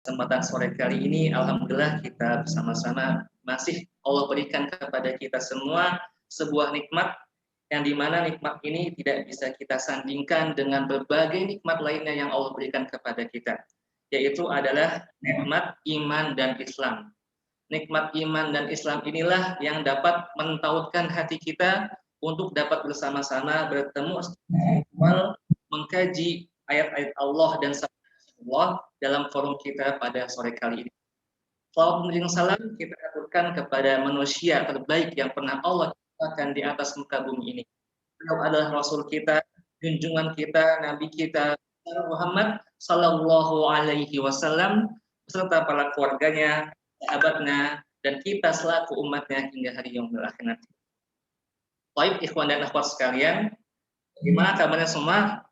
Kesempatan sore kali ini, alhamdulillah kita bersama-sama masih Allah berikan kepada kita semua sebuah nikmat yang dimana nikmat ini tidak bisa kita sandingkan dengan berbagai nikmat lainnya yang Allah berikan kepada kita, yaitu adalah nikmat iman dan Islam. Nikmat iman dan Islam inilah yang dapat mentautkan hati kita untuk dapat bersama-sama bertemu mengkaji ayat-ayat Allah dan Allah dalam forum kita pada sore kali ini. Salawat dan salam kita aturkan kepada manusia terbaik yang pernah Allah ciptakan di atas muka bumi ini. Beliau adalah Rasul kita, junjungan kita, Nabi kita, Muhammad Sallallahu Alaihi Wasallam, beserta para keluarganya, sahabatnya, dan kita selaku umatnya hingga hari yang akhir nanti. Baik, ikhwan dan akhwat sekalian, gimana kabarnya semua?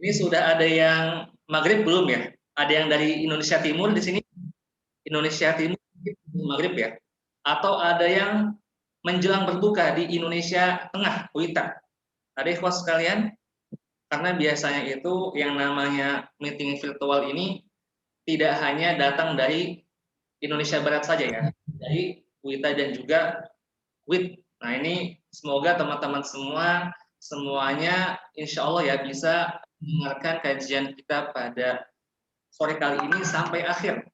Ini sudah ada yang maghrib belum ya? Ada yang dari Indonesia Timur di sini? Indonesia Timur, maghrib ya? Atau ada yang menjelang berbuka di Indonesia Tengah, Wita? Ada ikhwan sekalian? Karena biasanya itu yang namanya meeting virtual ini tidak hanya datang dari Indonesia Barat saja ya, dari Wita dan juga WIT. Nah ini semoga teman-teman semuanya insya Allah ya bisa mendengarkan kajian kita pada sore kali ini sampai akhir.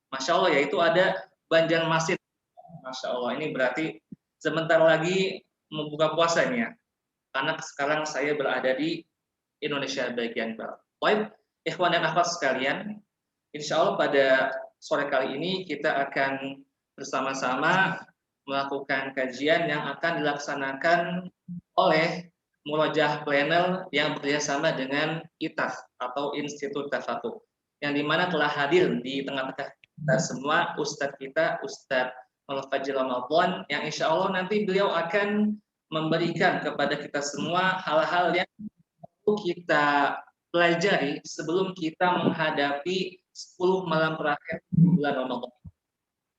Masya Allah ya, itu ada Banjarmasin. Masya Allah, ini berarti sebentar lagi membuka puasa ini ya. Karena sekarang saya berada di Indonesia bagian barat. Baik, ikhwan dan akhwat sekalian, insya Allah pada sore kali ini kita akan bersama-sama melakukan kajian yang akan dilaksanakan oleh Murojaah Planner yang bekerjasama dengan ITAF atau Institut Tafakuh, yang dimana telah hadir di tengah-tengah kita semua Ustadz kita, Ustadz Al-Fajil Ramadan, yang insya Allah nanti beliau akan memberikan kepada kita semua hal-hal yang perlu kita pelajari sebelum kita menghadapi 10 malam terakhir bulan Ramadan.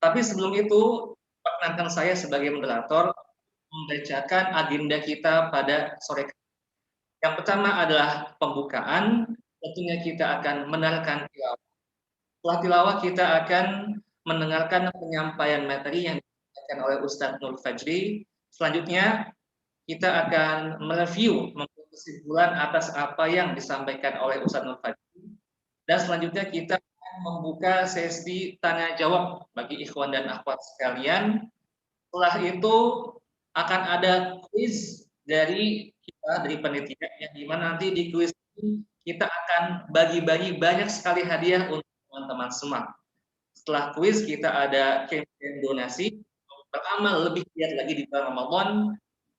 Tapi sebelum itu, perkenankan saya sebagai moderator membacakan agenda kita pada sore kali. Yang pertama adalah pembukaan, tentunya kita akan mendengarkan tilawah. Setelah tilawah kita akan mendengarkan penyampaian materi yang disampaikan oleh Ustadz Nur Fajri. Selanjutnya kita akan mereview kesimpulan atas apa yang disampaikan oleh Ustadz Nur Fajri. Dan selanjutnya kita akan membuka sesi tanya jawab bagi ikhwan dan akhwat sekalian. Setelah itu akan ada kuis dari kita, dari panitia, yang dimana nanti di kuis ini kita akan bagi-bagi banyak sekali hadiah untuk teman-teman semua. Setelah kuis kita ada campaign donasi, beramal lebih giat lagi di bulan Ramadan,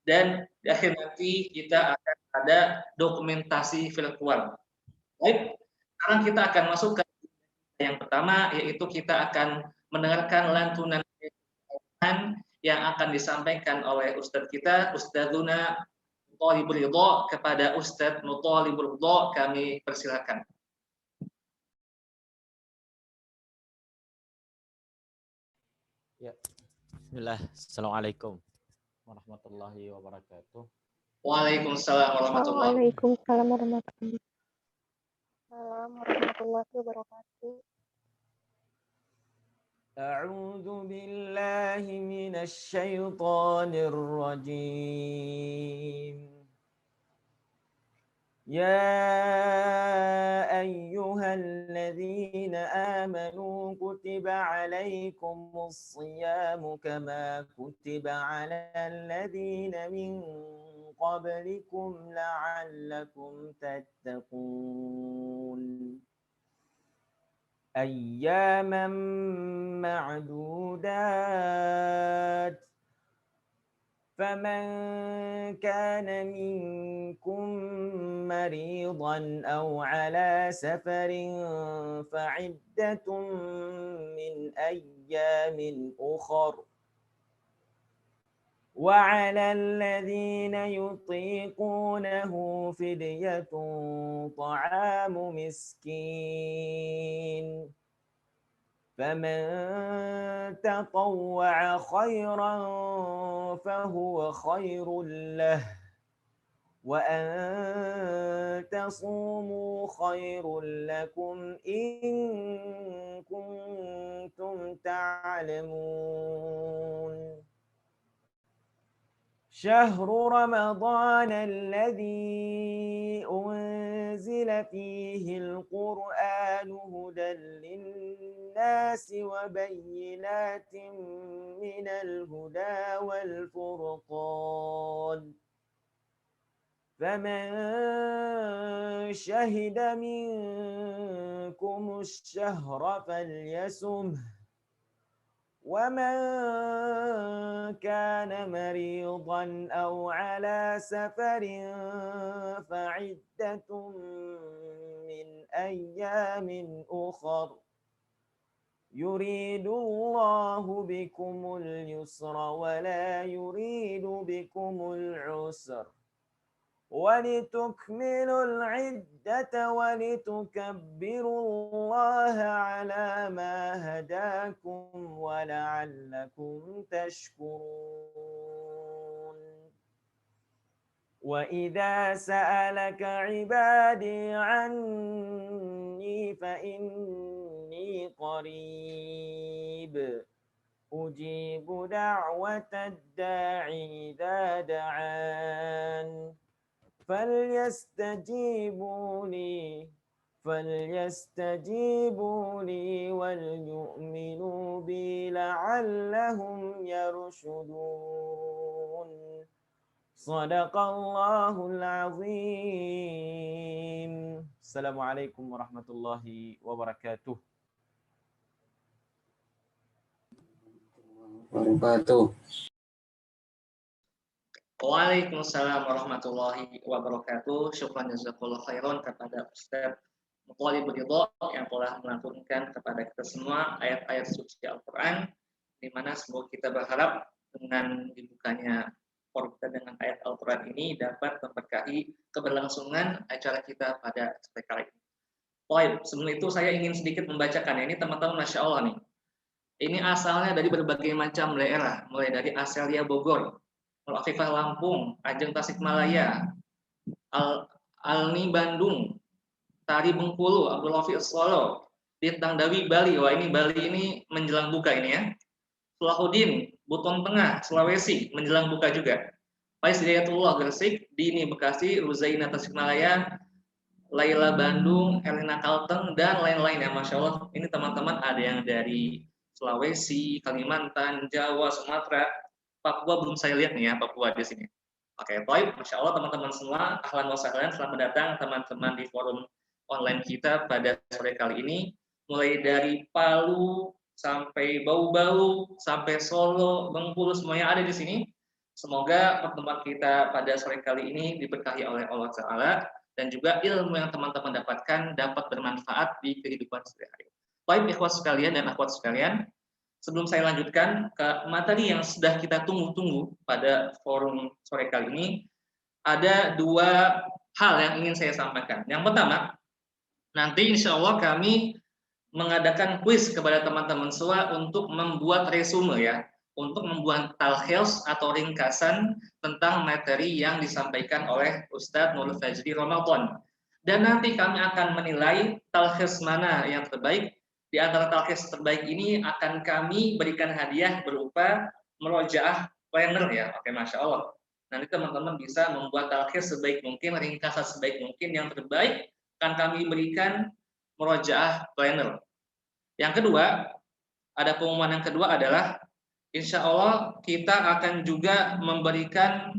dan di akhir nanti kita akan ada dokumentasi virtual. Baik, sekarang kita akan masuk ke yang pertama, yaitu kita akan mendengarkan lantunan yang akan disampaikan oleh Ustadz kita, Ustadzuna Muthalibur Ridho. Kepada Ustadz Muthalibur Ridho kami persilakan. Ya, bismillah. Assalamualaikum warahmatullahi wabarakatuh. Waalaikumsalam warahmatullahi wabarakatuh. A'udzu billahi minasy syaithanir rajim. يا أيها الذين آمنوا كتب عليكم الصيام كما كتب على الذين من قبلكم لعلكم تتقون أياما معدودات فمن كان منكم مريضا أو على سفر فعدة من أيام أخر وعلى الذين يطيقونه فدية طعام مسكين فمن تطوع خيرا فهو خير له وأن تصوموا خير لكم إن كنتم تعلمون شهر رمضان الذي أنزل فيه القرآن هدى للناس وبينات من الهدى والفرقان فمن شهد منكم الشهر فليصمه ومن كان مريضا أو على سفر فعدة من أيام أخر يريد الله بكم اليسر ولا يريد بكم العسر ولتكملوا العدة ولتكبروا الله على ما هداكم ولعلكم تشكرون وإذا سألك عبادي عني فإني قريب أجيب دعوة الداعي إذا دعان فليستجيبوا لي وليؤمنوا بي لعلهم يرشدون صدق الله العظيم. Assalamualaikum warahmatullahi wabarakatuh. Waalaikumsalam warahmatullahi wabarakatuh. Syukran jazakallahu khairan kepada Ustaz Muthalib Ridho yang telah melantunkan kepada kita semua ayat-ayat suci Al-Quran, di mana semoga kita berharap dengan dibukanya forum kita dengan ayat Al-Quran ini dapat memberkahi keberlangsungan acara kita pada sore kali ini. Baik, sebelum itu saya ingin sedikit membacakan. Ini teman-teman, Masya Allah nih. Ini asalnya dari berbagai macam daerah, mulai dari Aselia Bogor, Al-Afifah Lampung, Ajeng Tasikmalaya, Alni Bandung, Tari Bengkulu, Abdul Hafiz Solo, Bintang Dawi Bali. Wah, ini Bali ini menjelang buka ini ya. Sulahuddin, Buton Tengah, Sulawesi, menjelang buka juga. Faiz Hidayatullah Gresik, Dini Bekasi, Ruzaina Tasikmalaya, Laila Bandung, Elena Kalteng, dan lain-lain ya. Masya Allah, ini teman-teman ada yang dari Sulawesi, Kalimantan, Jawa, Sumatera, Papua belum saya lihat nih ya, Papua di sini. Oke, baik, Masya Allah teman-teman semua, ahlan wa sahlan, selamat datang teman-teman di forum online kita pada sore kali ini. Mulai dari Palu, sampai Bau-Bau, sampai Solo, Bengkulu, semuanya ada di sini. Semoga pertemuan kita pada sore kali ini diberkahi oleh Allah Ta'ala, dan juga ilmu yang teman-teman dapatkan dapat bermanfaat di kehidupan sehari-hari. Baik, ikhwas sekalian dan akhwat sekalian, sebelum saya lanjutkan ke materi yang sudah kita tunggu-tunggu pada forum sore kali ini, ada dua hal yang ingin saya sampaikan. Yang pertama, nanti insya Allah kami mengadakan kuis kepada teman-teman semua untuk membuat resume ya, untuk membuat talkhis atau ringkasan tentang materi yang disampaikan oleh Ustadz Nurul Fajri Ramadan. Dan nanti kami akan menilai talkhis mana yang terbaik. Di antara talkhis terbaik ini akan kami berikan hadiah berupa murojaah planner ya. Oke, Masya Allah. Nanti teman-teman bisa membuat talkhis sebaik mungkin, ringkasan sebaik mungkin, yang terbaik akan kami berikan murojaah planner. Yang kedua, ada pengumuman yang kedua adalah insya Allah kita akan juga memberikan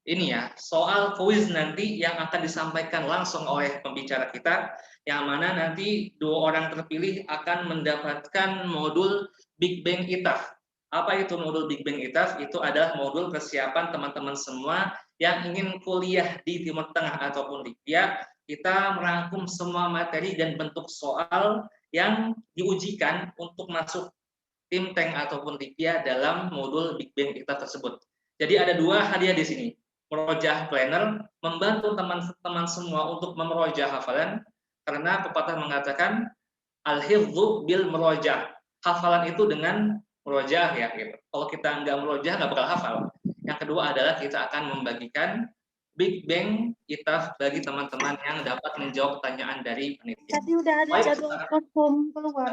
ini ya, soal kuis nanti yang akan disampaikan langsung oleh pembicara kita, yang mana nanti dua orang terpilih akan mendapatkan modul Big Bang ITAF. Apa itu modul Big Bang ITAF? Itu adalah modul persiapan teman-teman semua yang ingin kuliah di Timur Tengah ataupun Libya. Kita merangkum semua materi dan bentuk soal yang diujikan untuk masuk tim tank ataupun Libya dalam modul Big Bang ITAF tersebut. Jadi ada dua hadiah di sini. Murojaah planner, membantu teman-teman semua untuk memerojah hafalan, karena pepatah mengatakan al-hifdzu bil murojaah. Hafalan itu dengan murojaah ya gitu. Kalau kita nggak murojaah nggak bakal hafal. Yang kedua adalah kita akan membagikan Big Bang Itaf bagi teman-teman yang dapat menjawab pertanyaan dari panitia. Tadi udah ada Baik, jadwal perform keluar.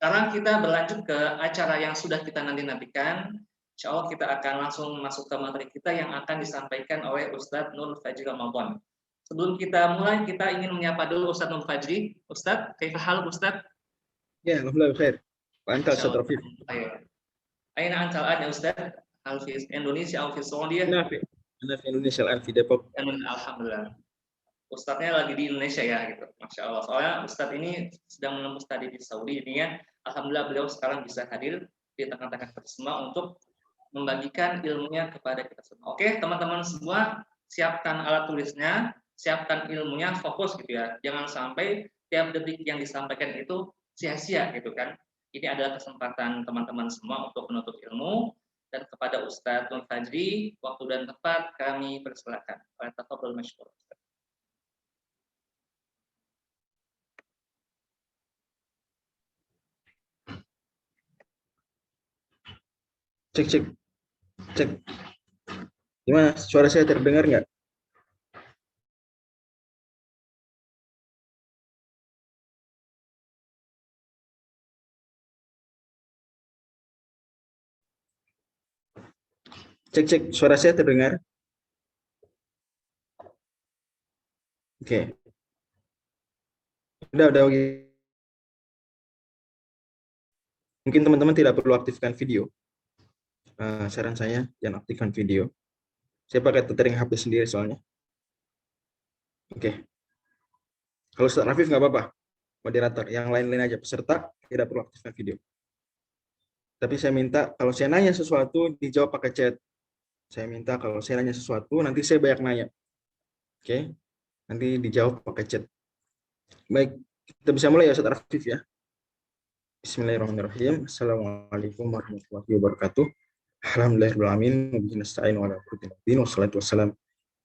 sekarang kita berlanjut ke acara yang sudah kita nanti-nantikan. Insya Allah kita akan langsung masuk ke materi kita yang akan disampaikan oleh Ustadz Nur Fajri Ramadan. Sebelum kita mulai, kita ingin menyapa dulu Ustadz Nur Fajri. Ustadz, kaifa hal Ustadz? Ya, alhamdulillah khair. Wa anta Ustaz Rafiq. Aina antal ya Ustadz? Hal fi Indonesia atau fi Saudi? Ana fi Indonesia al fi Depok. Alhamdulillah. Ustadznya lagi di Indonesia ya gitu, masya Allah. Soalnya Ustadz ini sedang menempuh studi di Saudi, jadinya alhamdulillah beliau sekarang bisa hadir di tengah-tengah kita semua untuk membagikan ilmunya kepada kita semua. Oke, teman-teman semua, siapkan alat tulisnya, siapkan ilmunya, fokus gitu ya. Jangan sampai tiap detik yang disampaikan itu sia-sia gitu kan. Ini adalah kesempatan teman-teman semua untuk menuntut ilmu. Dan kepada Ustadz Nur Fajri, waktu dan tempat kami persilakan. Tafadhol masykur. Cek. Gimana? Suara saya terdengar nggak? Cek. Suara saya terdengar? Oke. Udah oke. Mungkin teman-teman tidak perlu aktifkan video. Saran saya jangan aktifkan video. Saya pakai tethering HP sendiri soalnya. Oke. Kalau Ustaz Rafif nggak apa-apa, moderator. Yang lain-lain aja peserta tidak perlu aktifkan video. Tapi saya minta kalau saya nanya sesuatu dijawab pakai chat. Saya minta kalau saya nanya sesuatu nanti saya banyak nanya. Oke. Nanti dijawab pakai chat. Baik, kita bisa mulai ya Ustaz Rafif ya. Bismillahirrahmanirrahim. Assalamualaikum warahmatullahi wabarakatuh. Alhamdulillahirrahmanirrahim. Wabihi nasta'in wa ala kulli syai'in wassalatu wassalam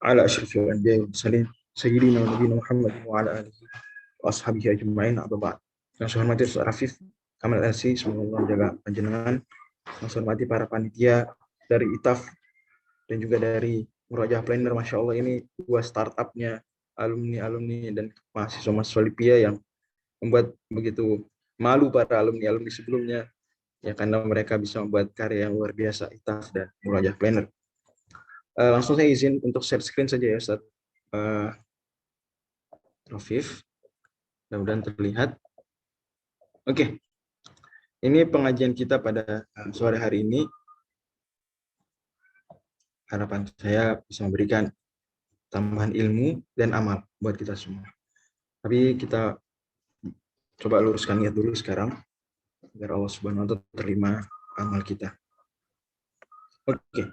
ala asyrafil anbiya'i wal mursalin sayyidina wa nabiyina Muhammad wa ala alihi wa ashabihi ajma'in amma ba'd. Yang saya hormati Ustaz Rafif Kamal LC, semoga Allah menjaga panjenengan. Yang saya hormati para panitia dari ITAF dan juga dari Murajah Planner, Masya Allah ini dua startupnya alumni dan mahasiswa Lipia yang membuat begitu malu para alumni sebelumnya ya karena mereka bisa membuat karya yang luar biasa ITAF dan Murajah Planner. Langsung saya izin untuk share screen saja ya Ustaz Rafif. Mudah-mudahan terlihat. Oke. Ini pengajian kita pada sore hari ini. Harapan saya bisa memberikan tambahan ilmu dan amal buat kita semua. Tapi kita coba luruskan niat dulu sekarang agar Allah Subhanahu wa taala terima amal kita. Oke.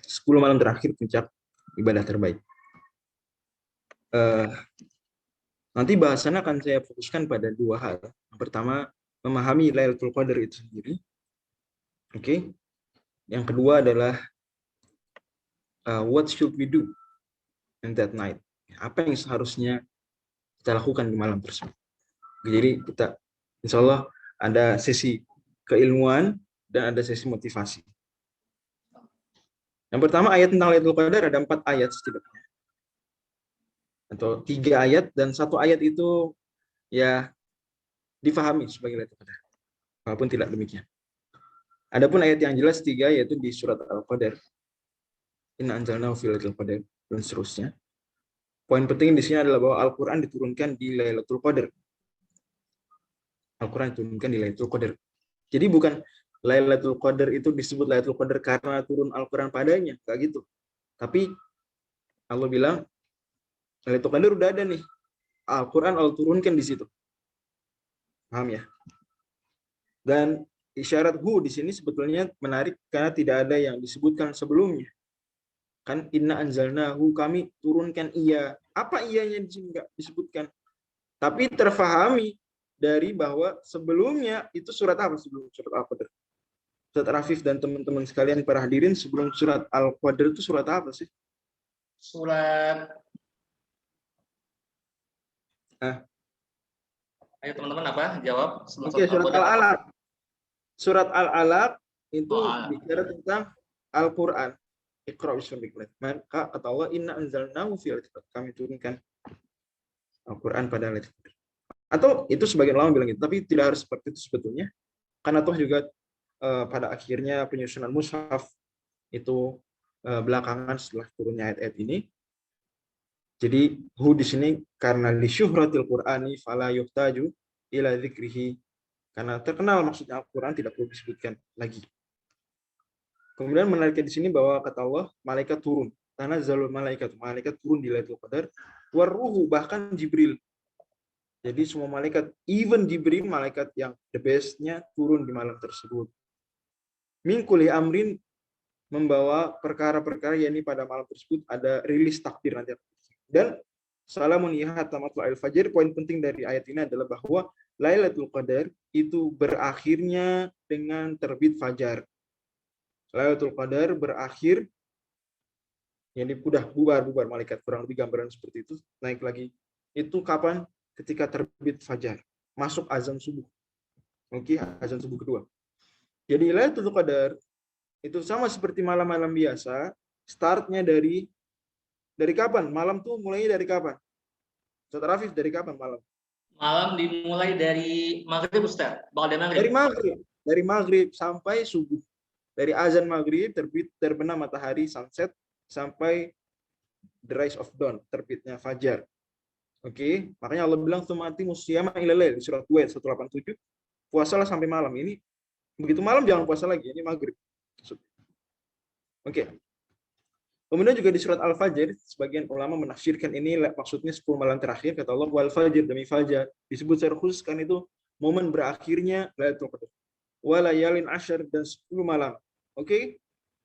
10 malam terakhir puncak ibadah terbaik. Nanti bahasannya akan saya fokuskan pada dua hal. Yang pertama, memahami Lailatul Qadar itu sendiri. Oke. Yang kedua adalah what should we do in that night? Apa yang seharusnya kita lakukan di malam tersebut? Jadi kita insya Allah ada sesi keilmuan dan ada sesi motivasi. Yang pertama ayat tentang Lailatul Qadar ada 4 ayat setidaknya. Atau 3 ayat dan 1 ayat itu ya difahami sebagai Lailatul Qadar. Walaupun tidak demikian. Adapun ayat yang jelas 3 yaitu di surat Al-Qadar. Inna anzalnahu fi Lailatul Qadar dan seterusnya. Poin penting di sini adalah bahwa Al-Qur'an diturunkan di Lailatul Qadar. Al-Qur'an diturunkan di Lailatul Qadar. Jadi bukan Lailatul Qadar itu disebut Lailatul Qadar karena turun Al-Qur'an padanya, enggak gitu. Tapi Allah bilang Lailatul Qadar udah ada nih. Al-Qur'an Allah turunkan di situ. Paham ya? Dan isyarat hu di sini sebetulnya menarik karena tidak ada yang disebutkan sebelumnya. Kan inna anzalnahu kami turunkan iya. Apa iyanya di sini enggak disebutkan. Tapi terfahami dari bahwa sebelumnya itu surat apa sebelum surat Al-Qadar? Ustaz Rafif dan teman-teman sekalian para hadirin sebelum surat Al-Qadar itu surat apa sih? Surat Ayo teman-teman apa? Jawab. Oke, surat Al-Alaq. Surat Al-Alaq itu bicara tentang Al-Qur'an. Iqra bismi rabbikal ladzi khalaq. Maka kata Allah, inna anzalnahu fi lailatul qadar. Kami turunkan Al-Qur'an pada Lailatul Qadar. Atau itu sebagian ulama bilang itu, tapi tidak harus seperti itu sebetulnya. Karena toh juga pada akhirnya penyusunan mushaf itu belakangan setelah turunnya ayat-ayat ini. Jadi hu di sini karena li syuhratil Qur'ani fala yuhtaju ila dzikrihi, karena terkenal maksudnya Al-Qur'an tidak perlu disebutkan lagi. Kemudian menariknya di sini bahwa kata Allah malaikat turun, tanazzalul malaikat turun di Lailatul Qadar, waruhu bahkan Jibril. Jadi semua malaikat, even Jibril malaikat yang the best-nya turun di malam tersebut. Min kulli amrin, membawa perkara-perkara, yakni pada malam tersebut ada rilis takdir nanti. Dan salamun hatta matla'il fajr, poin penting dari ayat ini adalah bahwa Lailatul Qadar itu berakhirnya dengan terbit fajar. Lailatul Qadar berakhir, yang udah bubar malaikat, kurang lebih gambaran seperti itu, naik lagi. Itu kapan? Ketika terbit fajar, masuk azan subuh. Oke, azan subuh kedua. Jadi Lailatul Qadar itu sama seperti malam-malam biasa, startnya dari kapan? Malam tuh mulainya dari kapan? Ustaz Rafif, dari kapan malam? Malam dimulai dari maghrib, Ustaz. Ba'da maghrib. Dari maghrib sampai subuh. Dari azan maghrib, terbenam matahari, sunset, sampai the rise of dawn, terbitnya fajar. Oke, makanya Allah bilang tsumati musyama ilal lail di surat Wed 187. Puasalah sampai malam. Ini begitu malam jangan puasa lagi, ini maghrib. Oke. Kemudian juga di surat Al-Fajr, sebagian ulama menafsirkan ini maksudnya 10 malam terakhir, kata Allah wal fajr, demi fajar. Disebut secara khusus kan itu momen berakhirnya Lailatul Qadar. Wa layalin asyar, dan 10 malam. Oke?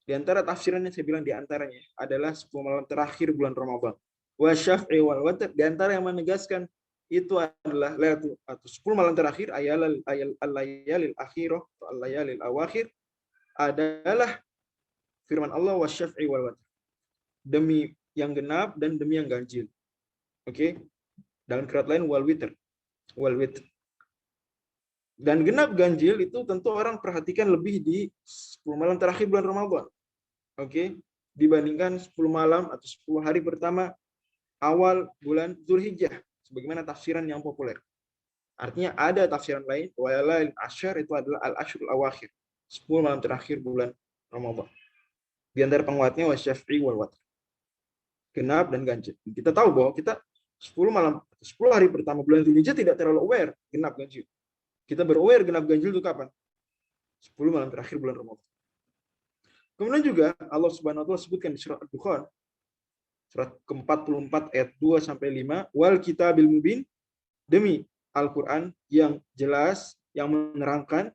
Di antara tafsirannya saya bilang di antaranya adalah 10 malam terakhir bulan Ramadan. Wa syaf'i wal watr, di antara yang menegaskan itu adalah Lailatul atau 10 malam terakhir al-layalil akhirah atau al-layalil awakhir adalah firman Allah wa syaf'i wal watr. Demi yang genap dan demi yang ganjil. Oke. Dalam qiraat lain wal witr. Dan genap ganjil itu tentu orang perhatikan lebih di 10 malam terakhir bulan Ramadan. Oke. Dibandingkan 10 malam atau 10 hari pertama awal bulan Dzulhijjah, sebagaimana tafsiran yang populer. Artinya ada tafsiran lain, walail asyar itu adalah al-asyrul awakhir, 10 malam terakhir bulan Ramadan. Di antara penguatnya wasyafi'i wal watr, genap dan ganjil. Kita tahu bahwa kita 10 hari pertama bulan Dzulhijjah tidak terlalu aware genap ganjil. Kita beraware genap ganjil itu kapan? 10 malam terakhir bulan Ramadan. Kemudian juga Allah Subhanahu wa taala sebutkan di surat Ad-Dukhan surat ke-44 ayat 2 sampai 5, wal kitabil mubin, demi Al-Qur'an yang jelas, yang menerangkan,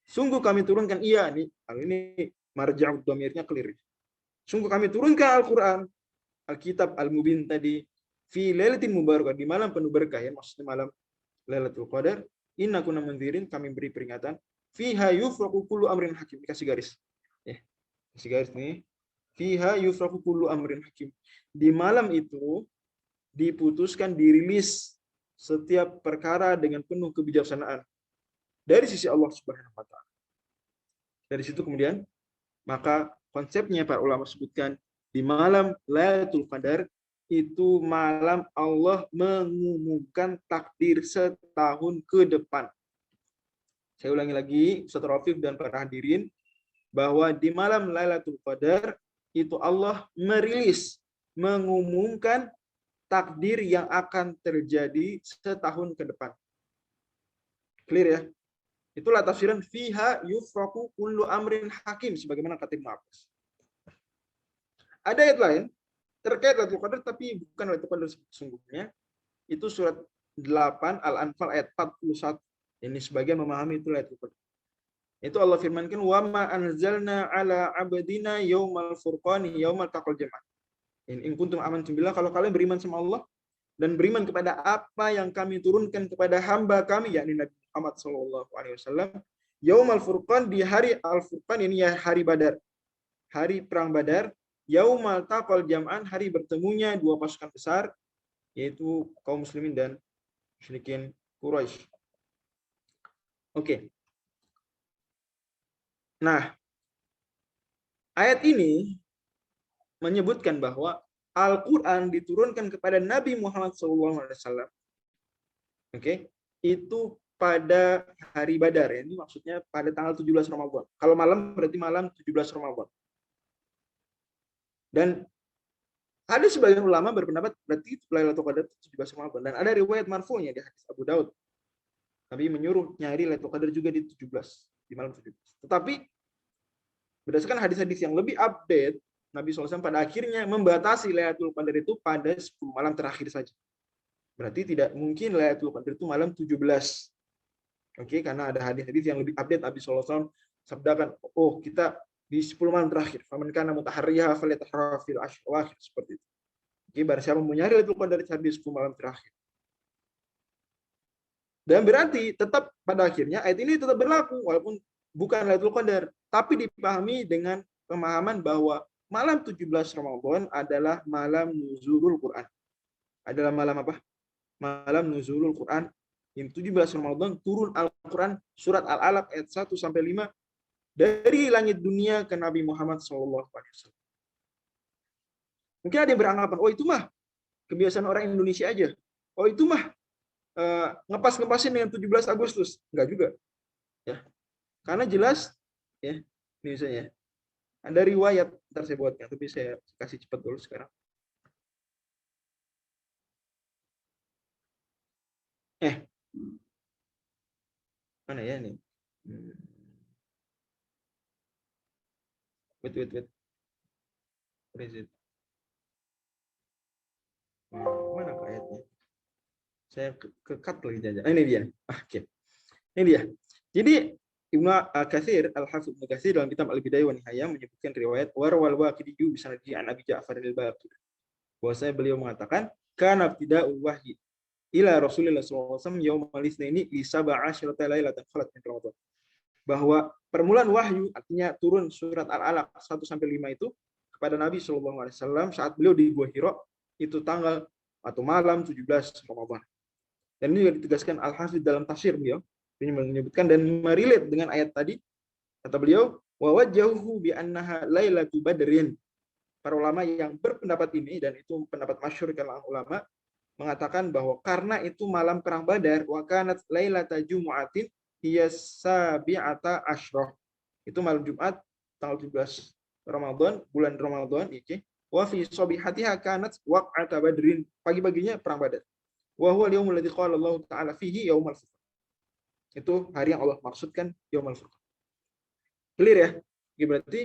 sungguh kami turunkan ini marja'ud dhamirnya clear. Sungguh kami turunkan Al-Qur'an, Alkitab Al-Mubin tadi, fi lailatin mubarakah, di malam penuh berkah, ya maksudnya malam Lailatul Qadar. Inna kunna mundzirin, kami beri peringatan, fiha yufraqu kullu amrin hakim, dikasih garis. Ya, kasih garis nih. Fiha yufraqu kullu amrin hakim. Di malam itu diputuskan, dirilis setiap perkara dengan penuh kebijaksanaan dari sisi Allah Subhanahu wa taala. Dari situ kemudian maka konsepnya para ulama sebutkan di malam Lailatul Qadar itu malam Allah mengumumkan takdir setahun ke depan. Saya ulangi lagi, Ustaz Rafiq dan para hadirin, bahwa di malam Lailatul Qadar itu Allah mengumumkan takdir yang akan terjadi setahun ke depan. Clear ya? Itulah tafsiran fiha yufraqu kullu amrin hakim, sebagaimana kata Ibnu Abbas. Ada ayat lain terkait Lailatul Qadar, tapi bukan Lailatul Qadar sesungguhnya. Itu surat 8 Al-Anfal ayat 41. Ini sebagian memahami itu Lailatul Qadar. Itu Allah firmankan, wa ma anzalna ala abdina yaumal furqani yaumal taqal jam'an. In kuntum amantum billah, kalau kalian beriman sama Allah dan beriman kepada apa yang kami turunkan kepada hamba kami, yakni Nabi Muhammad SAW, yaumal furqan, di hari al-furqan, ini ya hari Badar, hari perang Badar, yaumal taqal jam'an, hari bertemunya dua pasukan besar, yaitu kaum muslimin dan musyrikin Quraisy. Oke. Nah, ayat ini menyebutkan bahwa Al-Quran diturunkan kepada Nabi Muhammad SAW. Oke, itu pada hari Badar. Ya. Ini maksudnya pada tanggal 17 Ramadan. Kalau malam berarti malam 17 Ramadan. Dan ada sebagian ulama berpendapat berarti Lailatul Qadar 17 Ramadan. Dan ada riwayat marfu'nya di hadis Abu Daud. Nabi menyuruh nyari Lailatul Qadar juga di 17, di malam 17. Tetapi berdasarkan hadis-hadis yang lebih update, Nabi SAW pada akhirnya membatasi Lailatul Qadar itu pada 10 malam terakhir saja. Berarti tidak mungkin Lailatul Qadar itu malam 17. Oke, karena ada hadis-hadis yang lebih update. Nabi SAW sabdakan, oh kita di 10 malam terakhir. Faman kana mutaharriha falyataharra fil ashr awakhir, seperti itu. Oke, barang siapa mau nyari Lailatul Qadar di 10 malam terakhir. Dan berarti tetap pada akhirnya ayat ini tetap berlaku walaupun bukan Lailatul Qadar, tapi dipahami dengan pemahaman bahwa malam 17 Ramadan adalah malam nuzulul Quran. Adalah malam apa? Malam nuzulul Quran. Yang 17 Ramadan turun Al-Quran surat Al-Alaq ayat 1 sampai 5 dari langit dunia ke Nabi Muhammad SAW. Mungkin ada yang beranggapan, oh itu mah kebiasaan orang Indonesia aja. Oh itu mah ngepas-ngepasin dengan 17 Agustus. Enggak juga. Ya. Karena jelas ya, ini misalnya ada riwayat, ntar saya buatnya, tapi saya kasih cepat dulu sekarang. Mana ya nih? Wait. Where is it? Mana ayatnya? Saya ke-cut lagi jajan. Ini dia. Oke. Ini dia. Jadi Ibnu Katsir, Al-Hafidz Ibnu Katsir dalam kitab Al-Bidayah wa Nihayah menyebutkan riwayat warwal Waqidi bisanadi an Abi Ja'far al-Baqir. Bahwasanya beliau mengatakan kana ibtida'ul wahyi ila Rasulullah SAW yaumal itsnaini li 17 lailatan khalat min Ramadan. Bahwa permulaan wahyu artinya turun surat Al-Alaq 1 sampai 5 itu kepada Nabi SAW saat beliau di Gua Hira itu tanggal atau malam 17 Ramadan. Dan ini juga ditegaskan Al-Hafidz dalam tafsir beliau. Ini menyebutkan dan merilet dengan ayat tadi. Kata beliau, wa wajjahu bi annaha lailatul badrin. Para ulama yang berpendapat ini dan itu pendapat masyhur kalangan ulama mengatakan bahwa karena itu malam perang Badar wa kanat lailata jumu'atin hiya sabi'ata asyrah. Itu malam Jumat tanggal 17 Ramadan, bulan Ramadan iki. Wa fi sabihatiha kanat waq'ata badrin. Pagi-paginya perang Badar. Wa huwa al-yaumul ladzi qala Allah ta'ala fihi yaumul furqan. Itu hari yang Allah maksudkan yaumul furqan. Clear ya? Jadi berarti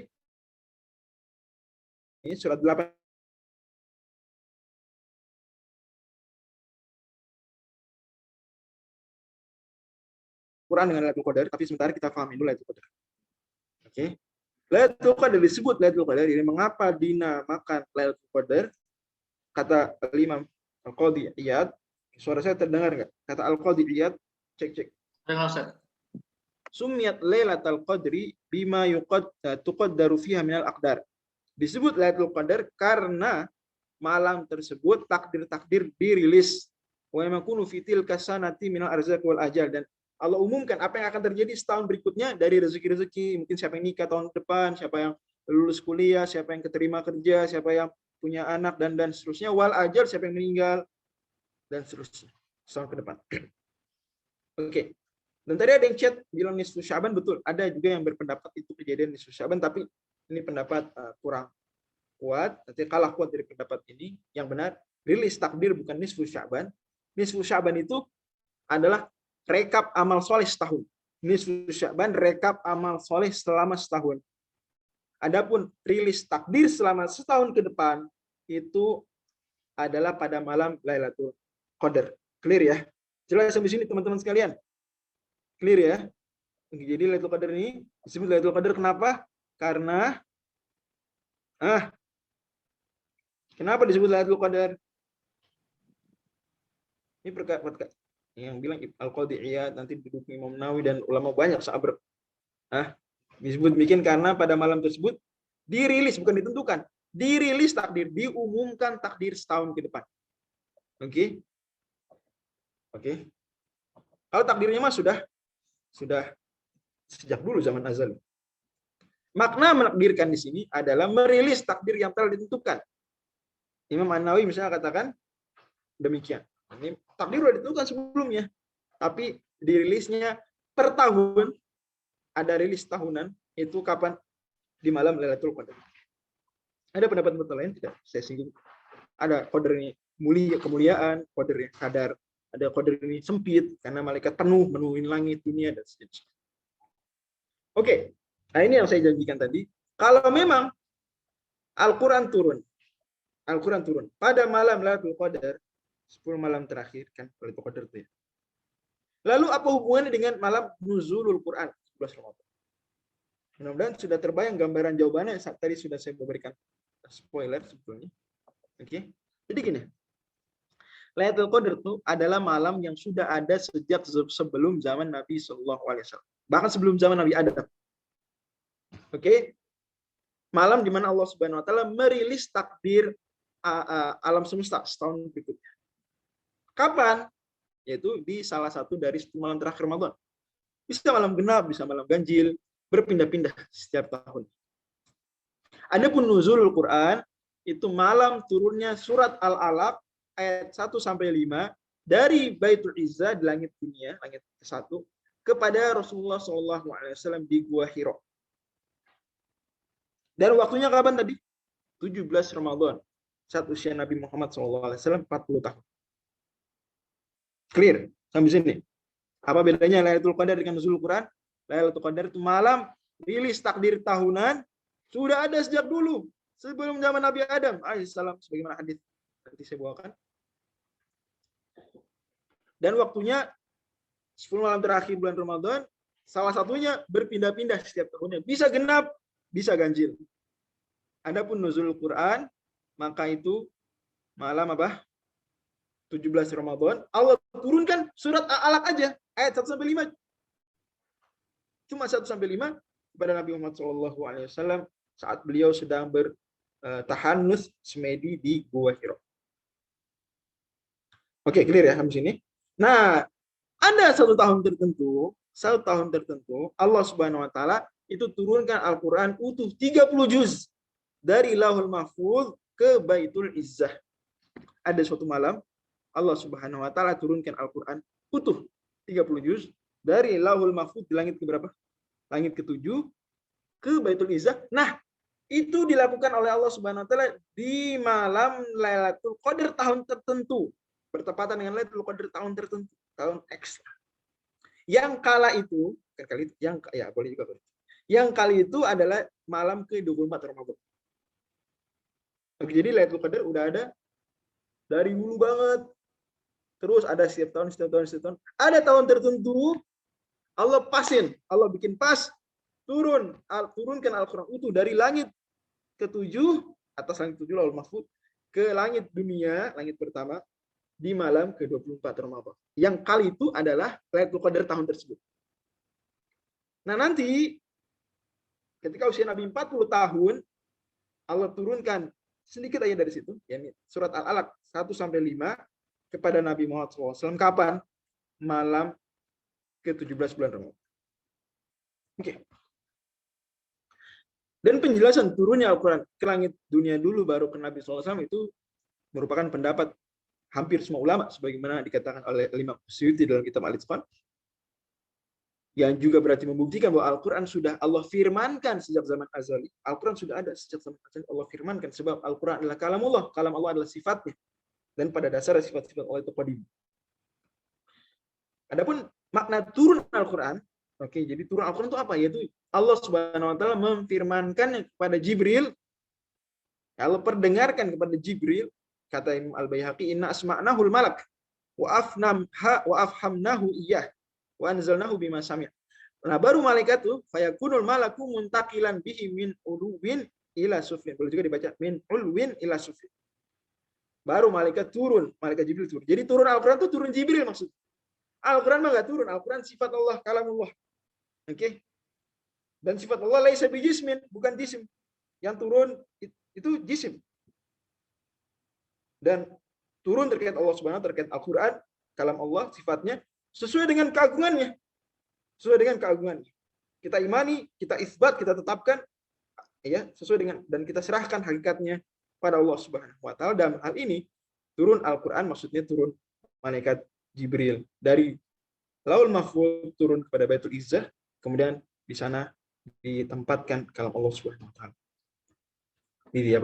ini surat 8 Quran dengan Lailatul Qadar, tapi sementara kita pahami dulu Lailatul Qadar. Oke. Lailatul Qadar disebut Lailatul Qadar ini mengapa dinamakan Lailatul Qadar? Kata Imam Al-Qadhi Iyad, suara saya terdengar enggak? Kata Al-Qadhi Iyad, cek. Dengar Ustaz. Sumiyat Lailatul Qadri bima tuqaddaru fiha minal aqdar. Disebut Lailatul Qadar karena malam tersebut takdir-takdir dirilis. Wa yakunu fi tilka sanati minal arzaq wal ajal, dan Allah umumkan apa yang akan terjadi setahun berikutnya dari rezeki-rezeki. Mungkin siapa yang nikah tahun depan, siapa yang lulus kuliah, siapa yang keterima kerja, siapa yang punya anak, dan seterusnya. Wal ajal, siapa yang meninggal, dan seterusnya. Setahun ke depan. Oke. Dan tadi ada yang chat bilang nisfu Sya'ban, betul. Ada juga yang berpendapat itu kejadian nisfu Sya'ban, tapi ini pendapat kurang kuat. Nanti kalah kuat dari pendapat ini. Yang benar, rilis takdir bukan nisfu Sya'ban. Nisfu Sya'ban itu adalah rekap amal soleh setahun. Nisfu Sya'ban rekap amal soleh selama setahun. Adapun rilis takdir selama setahun ke depan itu adalah pada malam Lailatul Qadar. Clear ya? Jelas sampai sini teman-teman sekalian? Clear ya? Jadi Lailatul Qadar ini disebut Lailatul Qadar kenapa? Karena kenapa disebut Lailatul Qadar? Ini perkara yang bilang Al-Qadhi Iyad, nanti didukung Imam Nawawi dan ulama banyak sahabat. Disebut demikian karena pada malam tersebut dirilis, bukan ditentukan, dirilis takdir, diumumkan takdir setahun ke depan. Oke. Kalau takdirnya mah sudah sejak dulu zaman azal. Makna menakdirkan di sini adalah merilis takdir yang telah ditentukan. Imam An-Nawawi misalnya katakan demikian. Ini takdir sudah ditentukan sebelumnya, tapi dirilisnya per tahun, ada rilis tahunan, itu kapan? Di malam Lailatul Qadar. Ada pendapat lain tidak saya singgung. Ada qadar ini mulia, kemuliaan, qadar yang sadar, ada qadar ini sempit karena malaikat penuh menuhin langit, dunia, dan seterusnya. Oke. Nah, ini yang saya janjikan tadi. Kalau memang Al-Quran turun pada malam Lailatul Qadar, 10 malam terakhir kan Lailatul Qadar itu ya. Lalu apa hubungannya dengan malam nuzulul Quran 11 Ramadan? Mudah-mudahan sudah terbayang gambaran jawabannya. Tadi sudah saya berikan spoiler sebetulnya. Oke. Jadi gini. Lailatul Qadar itu adalah malam yang sudah ada sejak sebelum zaman Nabi Shallallahu Alaihi Wasallam. Bahkan sebelum zaman Nabi Adam. Oke. Malam di mana Allah Subhanahu wa taala merilis takdir alam semesta setahun berikutnya. Kapan? Yaitu di salah satu dari 10 malam terakhir Ramadan. Bisa malam genap, bisa malam ganjil, berpindah-pindah setiap tahun. Adapun nuzulul Quran itu malam turunnya surat Al-Alaq ayat 1 sampai 5 dari Baitul Izzah di langit dunia, langit ke-1 kepada Rasulullah SAW di Gua Hira. Dan waktunya kapan tadi? 17 Ramadan. Saat usia Nabi Muhammad SAW 40 tahun. Clear sampai sini. Apa bedanya Lailatul Qadar dengan nuzulul Quran? Lailatul Qadar itu malam rilis takdir tahunan sudah ada sejak dulu sebelum zaman Nabi Adam alaihissalam, sebagaimana hadis nanti saya bawakan. Dan waktunya 10 malam terakhir bulan Ramadan, salah satunya berpindah-pindah setiap tahunnya. Bisa genap, bisa ganjil. Adapun nuzulul Quran, maka itu malam apa? 17 Ramadan, Allah turunkan surat Al-Alaq aja, ayat 1 sampai 5. Cuma 1 sampai 5 kepada Nabi Muhammad SAW saat beliau sedang bertahanus semedi di Gua Hira. Oke, clear ya sampai sini. Nah, ada satu tahun tertentu, Allah Subhanahu wa taala itu turunkan Al-Qur'an utuh 30 juz dari Lauhul Mahfuz ke Baitul Izzah. Ada suatu malam Allah Subhanahu wa taala turunkan Al-Qur'an utuh 30 juz dari Lauhul Mahfuz di langit keberapa? Langit ke-7 ke Baitul Izzah. Nah, itu dilakukan oleh Allah Subhanahu wa taala di malam Lailatul Qadar tahun tertentu. Bertepatan dengan Lailatul Qadar tahun tertentu, tahun X. Yang kala itu, yang kali itu adalah malam ke-24 Ramadan. Jadi Lailatul Qadar udah ada dari dulu banget. Terus ada setiap tahun. Ada tahun tertentu Allah pasin, Allah bikin pas, turunkan Al-Quran utuh dari langit ke-7, atas langit ke-7 Lauhul Mahfuz, ke langit dunia, langit pertama, di malam ke-24 Ramadan. Yang kali itu adalah Lailatul Qadar tahun tersebut. Nah nanti, ketika usia Nabi 40 tahun, Allah turunkan sedikit aja dari situ, yakni surat Al-Alaq 1 sampai 5 kepada Nabi Muhammad SAW. Kapan? Malam ke-17 bulan Ramadan. Oke. Dan penjelasan turunnya Al-Quran ke langit dunia dulu baru ke Nabi SAW itu merupakan pendapat hampir semua ulama, sebagaimana dikatakan oleh Imam Suyuti dalam kitab Al-Itqan, yang juga berarti membuktikan bahwa Al-Quran sudah Allah firmankan sejak zaman azali. Al-Quran sudah ada sejak zaman azali, Allah firmankan, sebab Al-Quran adalah kalamullah, kalam Allah adalah sifatnya, dan pada dasar sifat-sifat Allah itu qadim. Adapun makna turun Al-Quran, oke, jadi turun Al-Quran itu apa? Yaitu Allah Subhanahu wa taala memfirmankan kepada Jibril, Allah perdengarkan kepada Jibril, kata Imam Al-Baihaqi, inna asma'nahul malak wa afhamnahu iyyah wa anzalnahu bima sami'. Nah, baru malaikat tuh fayakunul malaku muntaqilan bihi min uluwin ila suflin. Boleh juga dibaca min ulwin ila suflin. Baru malaikat turun, malaikat Jibril turun. Jadi turun Al-Qur'an itu turun Jibril maksud. Al-Qur'an mah enggak turun, Al-Qur'an sifat Allah, kalamullah. Oke. Dan sifat Allah laisa bijismin, bukan jisim. Yang turun itu jisim. Dan turun terkait Allah Subhanahu wa taala, terkait Al-Qur'an, kalam Allah, sifatnya sesuai dengan keagungannya. Sesuai dengan keagungannya. Kita imani, kita isbat, kita tetapkan ya, sesuai dengan, dan kita serahkan hakikatnya pada Allah Subhanahu wa taala. Dalam hal ini turun Al-Qur'an maksudnya turun malaikat Jibril dari Laul Mahfuz turun kepada Baitul Izzah, kemudian di sana ditempatkan kalam Allah Subhanahu wa taala. Ini dia.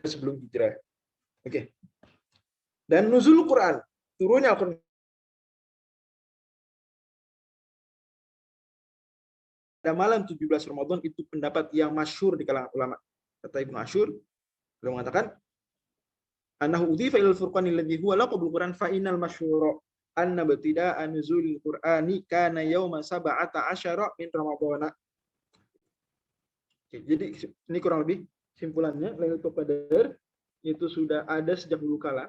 Sebelum hijrah. Oke. Dan nuzul Quran, turunnya Al-Quran pada malam 17 Ramadan itu pendapat yang masyhur di kalangan ulama. Kata Ibnu Asyur, beliau mengatakan, "Annahu udhifa ilal furqani alladhi huwa laqabul Quran fa innal masyhura anna ibtida'a nuzulil Qur'ani kana yauma 17 min Ramadhan." Jadi ini kurang lebih simpulannya, Lailatul Qadar itu sudah ada sejak dulu kala.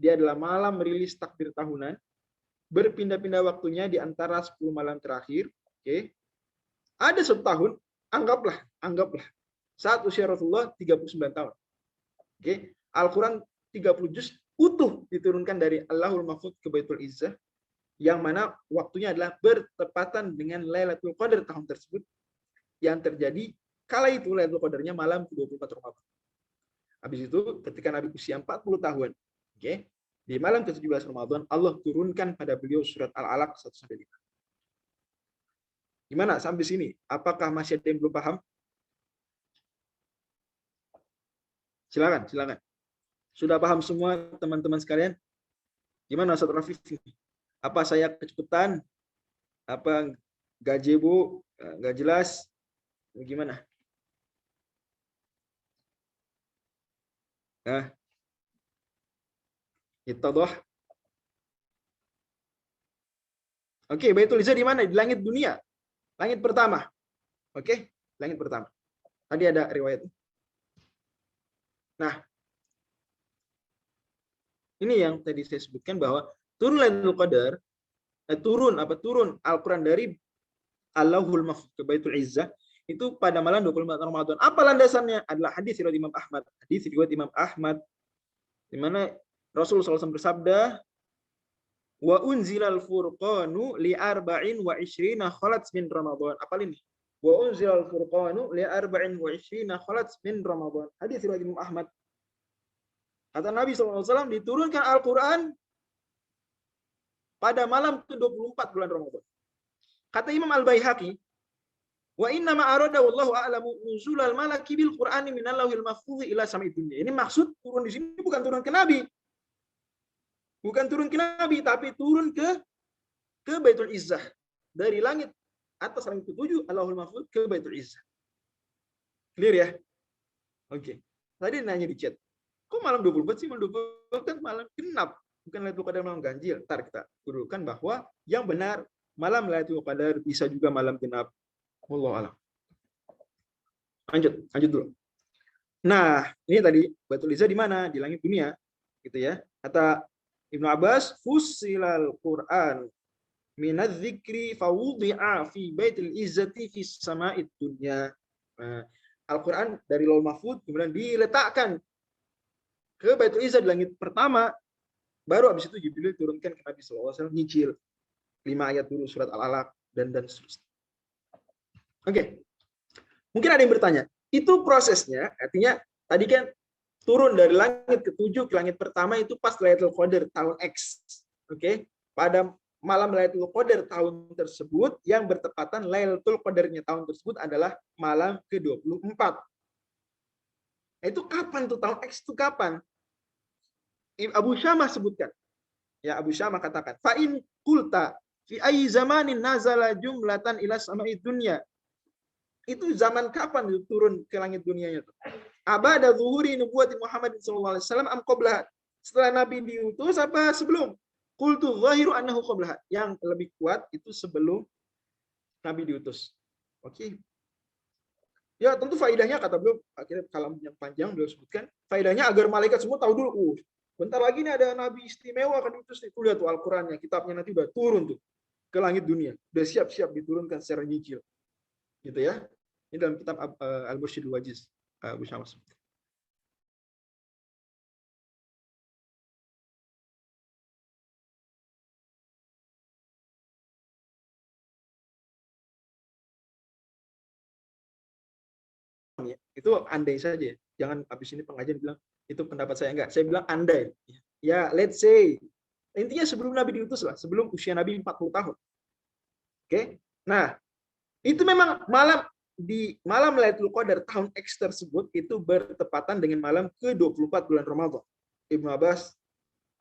Dia adalah malam merilis takbir tahunan, berpindah-pindah waktunya di antara 10 malam terakhir. Oke. Ada 1 tahun, anggaplah saat usia Rasulullah 39 tahun. Oke. Al-Qur'an 30 juz utuh diturunkan dari Allahul Mahfuz ke Baitul Izzah, yang mana waktunya adalah bertepatan dengan Lailatul Qadar tahun tersebut, yang terjadi kala itu Lailatul Qadarnya malam ke-24 Ramadan. Habis itu ketika Nabi usia 40 tahun, oke, di malam ke-17 Ramadan Allah turunkan pada beliau surat Al-Alaq 1-5. Gimana sampai sini? Apakah masih ada yang belum paham? Silakan. Sudah paham semua teman-teman sekalian? Gimana Ustaz Rafif? Apa saya kecepatan? Apa gajebo? Nggak jelas? Gimana? Nah, ittadah. Oke, Baitul Izzah di mana? Di langit dunia. Langit pertama. Oke, langit pertama. Tadi ada riwayat. Nah, ini yang tadi saya sebutkan bahwa turun Lailatul Qadar, turun Al-Qur'an dari Allahul Mahfuz ke Baitul Izzah itu pada malam 25 Ramadan. Apa landasannya? Adalah hadis riwayat Imam Ahmad. Hadis riwayat Imam Ahmad di mana Rasulullah SAW bersabda, "Wa unzilal furqanu li arba'in wa ishrina khalat min Ramadan." Apa ini? Wa unzilal furqanu li arba'in wa ishrina khalat min Ramadan. Hadis riwayat Imam Ahmad. Kata Nabi SAW, diturunkan Al-Quran pada malam ke-24 bulan Ramadan. Kata Imam Al-Baihaqi, wa inna ma arada wallahu a'lamu nuzulal malaki bil Qur'ani minal lauhil mahfuz ila sama'id dunya. Ini maksud turun di sini bukan turun ke Nabi. Bukan turun ke Nabi, tapi turun ke Baitul Izzah. Dari langit atas langit ke-7 Allahul Mahfuz ke Baitul Izzah. Clear ya? Oke. Tadi nanya di chat. Kok malam 24 sih? Malam 24 kan malam genap. Bukan Lailatul Qadar malam ganjil. Ntar kita dudukan bahwa yang benar malam Lailatul Qadar bisa juga malam genap. Wallahu a'lam. Lanjut dulu. Nah, ini tadi Baitul Izzah di mana? Di langit dunia, gitu ya. Kata Ibnu Abbas, fusilal Qur'an minadz-dzikri fawudi'a fi Baitil Izzati fis sama'id dunya. Nah, Al-Qur'an dari Lauhul Mahfuz kemudian diletakkan ke Baitul Izzah di langit pertama, baru habis itu Jibril turunkan ke Nabi SAW, nyicil 5 ayat dulu surat Al-Alaq dan seterusnya. Oke. Mungkin ada yang bertanya, itu prosesnya artinya tadi kan turun dari langit ke-7 ke langit pertama itu pas Lailatul Qadar tahun X. Oke. Pada malam Lailatul Qadar tahun tersebut yang bertepatan Lailatul Qadarnya tahun tersebut adalah malam ke-24. Itu kapan tuh tahun X itu kapan? Abu Syamah sebutkan. Ya, Abu Syamah katakan, fa in qulta fi ayyi zamanin nazala jumlatan ila sama'id dunya. Itu zaman kapan itu turun ke langit dunianya itu? Abada zuhuri nubuwwati Muhammad sallallahu alaihi wasallam am qabla? Setelah Nabi diutus apa sebelum? Qultu zahiru annahu qabla. Yang lebih kuat itu sebelum Nabi diutus. Oke. Ya, tentu faedahnya kata beliau, akhirnya kalam yang panjang beliau sebutkan, faedahnya agar malaikat semua tahu dulu, bentar lagi nih ada nabi istimewa akan diutus, itu lihat tuh Al-Qur'annya, kitabnya nanti udah turun tuh. ke langit dunia, udah siap-siap diturunkan secara nyicil, gitu ya. Ini dalam kitab Al-Mursyidul Wajiz, Abu Syams. Itu andai saja, jangan habis ini pengajian bilang itu pendapat saya, enggak. Saya bilang andai. Ya, let's say. Intinya sebelum Nabi diutus lah, sebelum usia Nabi 40 tahun. Oke. Nah, itu memang malam Lailatul Qadar tahun X tersebut itu bertepatan dengan malam ke-24 bulan Ramadan. Ibnu Abbas